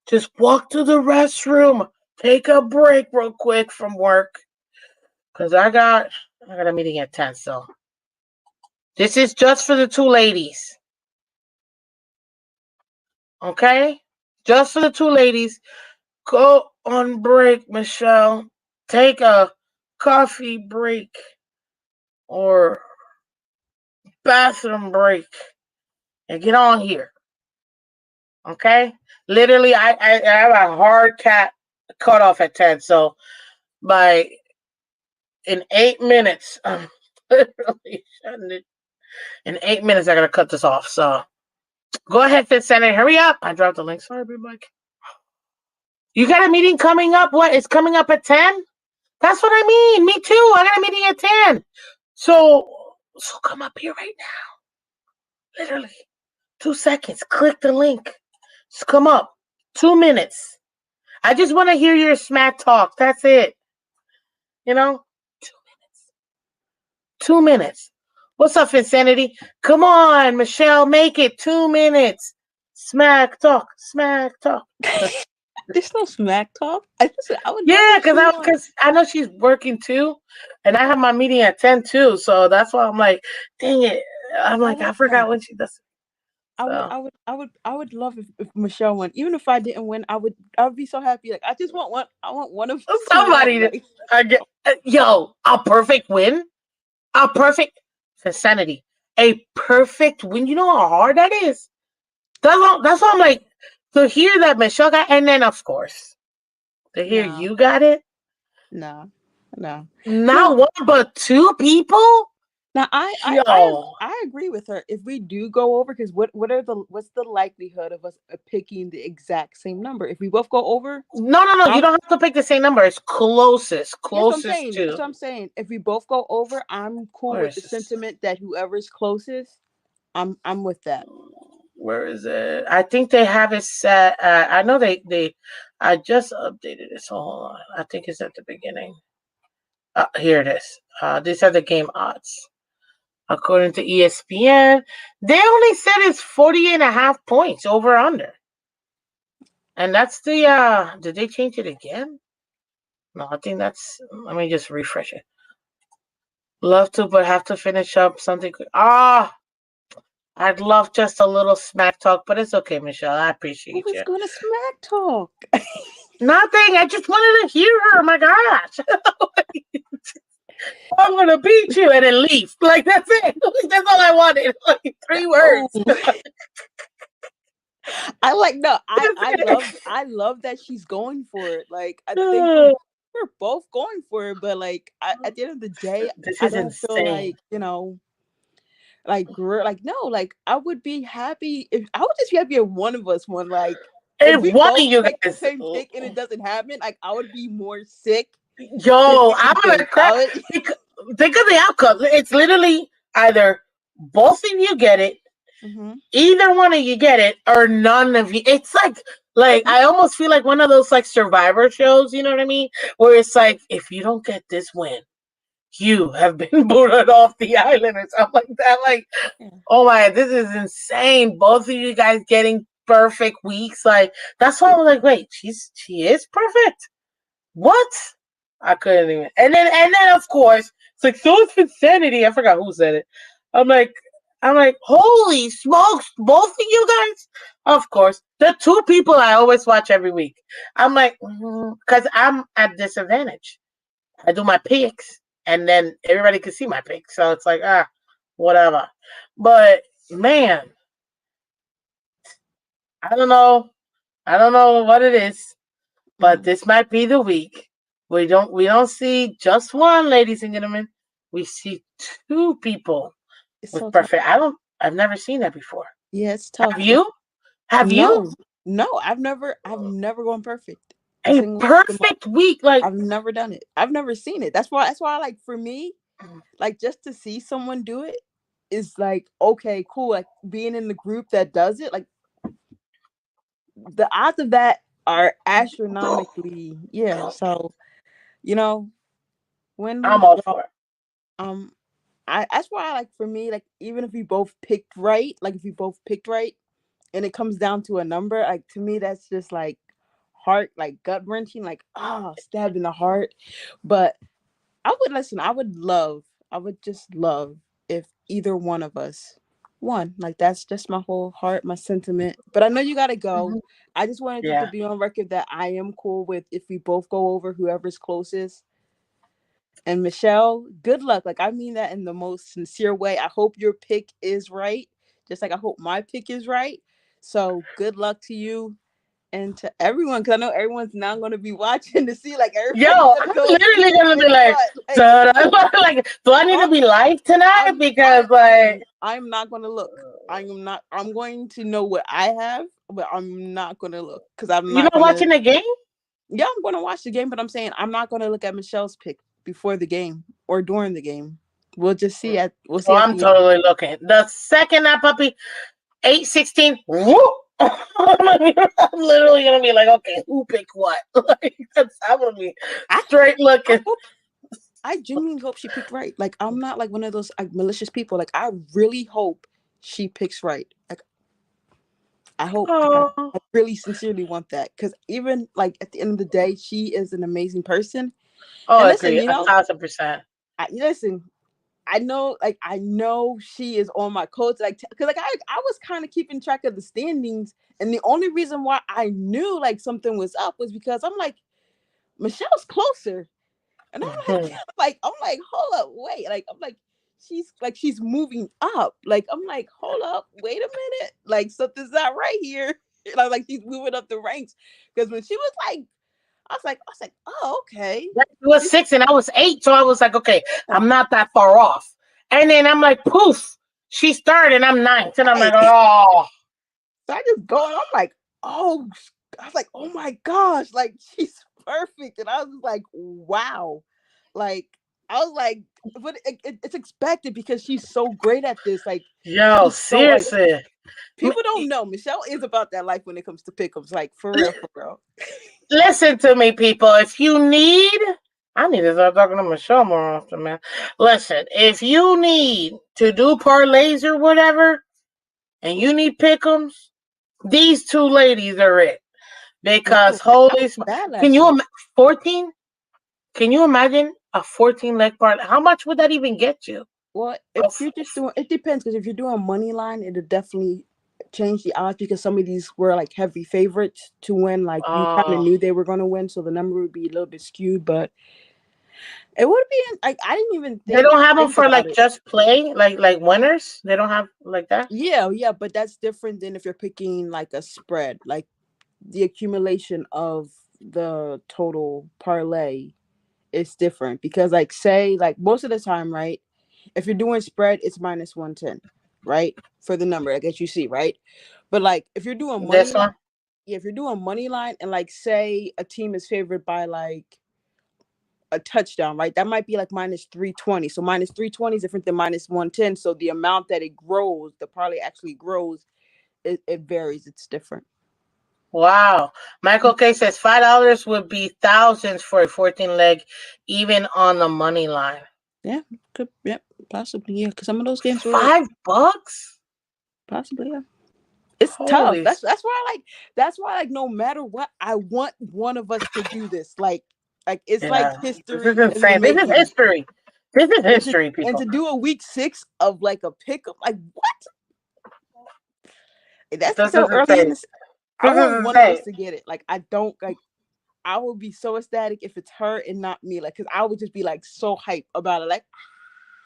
just walk to the restroom. Take a break real quick from work. Cause I got a meeting at 10, so this is just for the two ladies. Okay? Just for the two ladies. Go on break, Michelle. Take a coffee break or bathroom break and get on here. Okay? Literally, I have a hard cutoff at 10, so by in 8 minutes, literally in 8 minutes, I gotta cut this off. So go ahead, Fifth Senate. Hurry up. I dropped the link. Sorry, Big Mike. You got a meeting coming up? What? It's coming up at 10? That's what I mean. Me too. I got a meeting at 10. So come up here right now. Literally. 2 seconds. Click the link. Just come up. 2 minutes. I just want to hear your smack talk. That's it. You know? 2 minutes. 2 minutes. What's up, Insanity? Come on, Michelle. Make it 2 minutes. Smack talk. Smack talk. There's no smack talk. I would. Yeah, because I know she's working too, and I have my meeting at 10 too. So that's why I'm like, dang it. I'm like, I forgot when she does. So. I would love if Michelle won. Even if I didn't win, I would be so happy. Like I just want one. I want one of us Somebody to win. I get yo a perfect win, a perfect insanity, a perfect win. You know how hard that is. That's why I'm like to hear that Michelle got, and then of course to hear you got it. No. Not one but two people. Now I agree with her. If we do go over, because what's the likelihood of us picking the exact same number? If we both go over, no, you don't have to pick the same number. It's closest That's what I'm to. saying. That's what I'm saying. If we both go over, I'm cool with the sentiment that whoever's closest, I'm with that. Where is it? I think they have it set. I know they. I just updated it. So hold on. I think it's at the beginning. Here it is. These are the game odds. According to ESPN, they only said it's 40.5 points over under. And that's the did they change it again? No, I think that's let me just refresh it. Love to, but have to finish up something. I'd love just a little smack talk, but it's okay, Michelle. I appreciate you. Who's gonna smack talk? Nothing. I just wanted to hear her. My gosh. I'm gonna beat you and then leave. Like that's it. That's all I wanted. Like 3 words. Oh. I love that she's going for it. Like I think we're both going for it, but like at the end of the day, I don't feel like like I would be happy if I would just be happy if one of us won. Like if we both pick the same pick and it doesn't happen, like I would be more sick. Yo, I'm gonna cry. Think of the outcome. It's literally either both of you get it, either one of you get it, or none of you. It's like I almost feel like one of those like Survivor shows. You know what I mean? Where it's like if you don't get this win, you have been booted off the island or something like that. Like, oh my, this is insane. Both of you guys getting perfect weeks. Like that's why I was like, wait, she is perfect. What? I couldn't even. And then of course, it's like so it's insanity. I forgot who said it. I'm like, holy smokes, both of you guys. Of course, the two people I always watch every week. I'm like, because I'm at disadvantage. I do my picks, and then everybody can see my picks. So it's like, whatever. But man, I don't know what it is, but this might be the week. We don't see just one, ladies and gentlemen. We see two people with perfect. I've never seen that before. Yeah, it's tough. Have you? Have you? No, I've never gone perfect. A A single month. perfect week, like I've never done it. I've never seen it. That's why like for me, like just to see someone do it is like okay, cool. Like being in the group that does it, like the odds of that are astronomically, yeah. So, you know, win, I'm lose, all draw. for it. Um I that's why like for me, like even if we both picked right, like if we both picked right and it comes down to a number, like to me that's just like heart, like gut wrenching, like stabbed in the heart. But I would listen, I would just love if either one of us won. Like that's just my whole heart, my sentiment. But I know you gotta go. Mhm. I just wanted it to Yeah. be on record that I am cool with if we both go over whoever's closest. And Michelle, good luck. Like I mean that in the most sincere way. I hope your pick is right. Just like I hope my pick is right. So good luck to you and to everyone, because I know everyone's now going to be watching to see, like Yo, everybody's going to I'm know who literally gonna be picked like, what. Like like, do I need to I'm, be live tonight? I'm, Because I like, listen. I'm not going to look. I am not. I'm going to know what I have, but I'm not going to look because I'm you're not not going to. watching the game. Yeah, I'm going to watch the game, but I'm saying I'm not going to look at Michelle's pick before the game or during the game. We'll just see at. We'll Oh, see at I'm the end. totally looking. The second that puppy 8-16, whoop. I'm literally gonna be like, okay, who picked what? Like, I'm gonna be I straight I looking. hope I genuinely hope she picked right. Like I'm not like one of those like malicious people. Like I really hope she picks right. Like I hope. Oh, I really sincerely want that because even like at the end of the day, she is an amazing person. oh, And I listen, agree, 1,000%. listen. I know she is on my coach. Like, because like I was kind of keeping track of the standings, and the only reason why I knew like something was up was because I'm like Michelle's closer. And I'm like, Mhm. hold up, wait. Like, I'm like, she's moving up. Like, I'm like, hold up, wait a minute. Like, something's not right here. And I was like, she's moving up the ranks. Because when she was like, I was like, oh, okay. It was She's 6 and I was 8, so I was like, okay, yeah, I'm not that far off. And then I'm like, poof, she's third and I'm ninth, and I'm like, right. oh, So I just go and I'm like, oh, I was like, oh my gosh, like she's perfect. And I was like, wow. Like, I was like, but it's expected because she's so great at this. Like, yo, she's so like, seriously. people don't know. Michelle is about that life when it comes to pickups. Like for real, for real. Listen to me, people. If you need, I need to start talking to Michelle more often, man. Listen, if you need to do parlays or whatever, and you need pick'ems, these two ladies are it. Because Ooh, I holy, wasn't bad can last you year. 14? Can you imagine a 14 leg parlay? How much would that even get you? Well, A if you're just doing, it depends because if you're doing money line, it'll definitely change the odds because some of these were like heavy favorites to win. Like you kind of uh, knew they were going to win, so the number would be a little bit skewed. But it would be like I didn't even they don't have them think for about like it. just play, like winners. They don't have like that. Yeah, yeah, but that's different than if you're picking like a spread, like the accumulation of the total parlay is different because like say like most of the time, right? If you're doing spread, it's minus 110, right? For the number, I guess you see, right? But like if you're doing money This line, one. yeah, if you're doing money line and like say a team is favored by like a touchdown, right? That might be like minus 320. So minus 320 is different than minus 110. So the amount that it grows, the parlay actually grows, it varies. It's different. Wow. Michael K says $5 would be thousands for a 14 leg, even on the money line. Yeah, could, yep, possibly, yeah. Because some of those games were $5? possibly, yeah. It's tough. Holy. That's why I like. That's why like no matter what, I want one of us to do this. Like it's like Yeah. This is history in the insane. This is making. history. This is And to history, and people. to do a week 6 of like a pickup, like what? That's This so is early in insane. this. I This want is one of us insane. to get it. Like I don't like. I would be so ecstatic if it's her and not me. Like, cause I would just be like so hype about it. Like,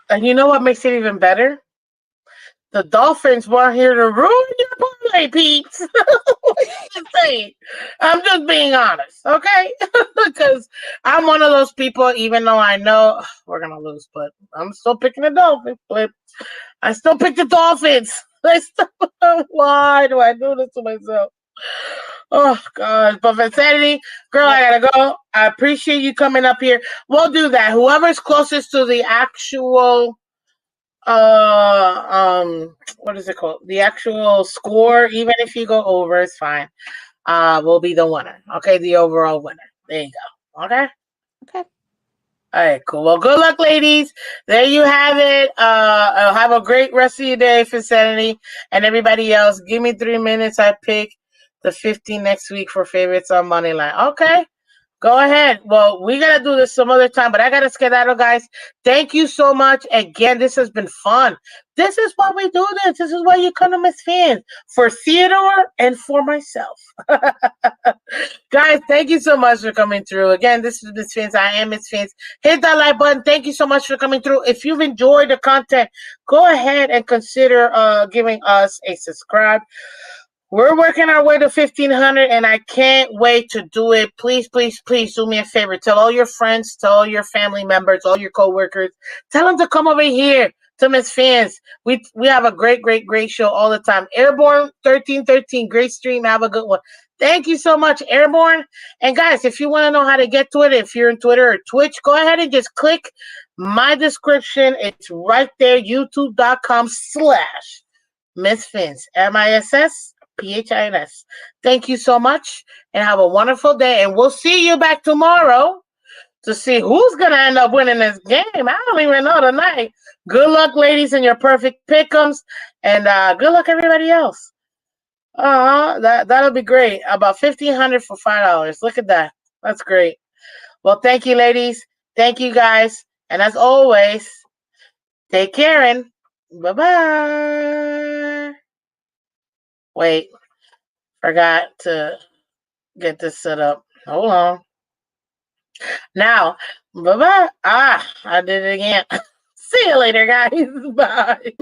And you know what makes it even better? The Dolphins weren't here to ruin your parlay, peeps. Just saying. I'm just being honest, okay? Because I'm one of those people, even though I know we're going to lose, but I'm still picking the Dolphins. But I still pick the Dolphins. Why do I do this to myself? Oh God, but Insanity, girl, Yep. I gotta go. I appreciate you coming up here. We'll do that. Whoever's closest to the actual what is it called? The actual score, even if you go over, it's fine. Will be the winner. Okay, the overall winner. There you go. Okay. Okay. All right, cool. Well, good luck, ladies. There you have it. Have a great rest of your day, Vicinity, and everybody else. Give me 3 minutes. I pick the 15 next week for favorites on Moneyline. Okay. Go ahead. Well, we gotta do this some other time, but I gotta skedaddle, guys. Thank you so much. Again, this has been fun. This is why we do this. This is why you come to Miss Fans for Theodore and for myself. Guys, thank you so much for coming through. Again, this is Miss Fans. I am Miss Fans. Hit that like button. Thank you so much for coming through. If you've enjoyed the content, go ahead and consider giving us a subscribe. We're working our way to 1,500, and I can't wait to do it. Please, please, please do me a favor. Tell all your friends, tell all your family members, all your coworkers. Tell them to come over here to Miss Fans. We have a great, great, great show all the time. Airborne 1313, great stream. Have a good one. Thank you so much, Airborne. And guys, if you want to know how to get to it, if you're in Twitter or Twitch, go ahead and just click my description. It's right there, youtube.com/Miss Fins. MISSPHINS. Thank you so much and have a wonderful day. And we'll see you back tomorrow to see who's going to end up winning this game. I don't even know tonight. Good luck, ladies, in your perfect pick'ems. And good luck, everybody else. That'll be great. About 1,500 for $5. Look at that. That's great. Well, thank you, ladies. Thank you, guys. And as always, take care and bye-bye. Wait, forgot to get this set up. Hold on. Now, bye-bye. I did it again. See you later, guys. Bye.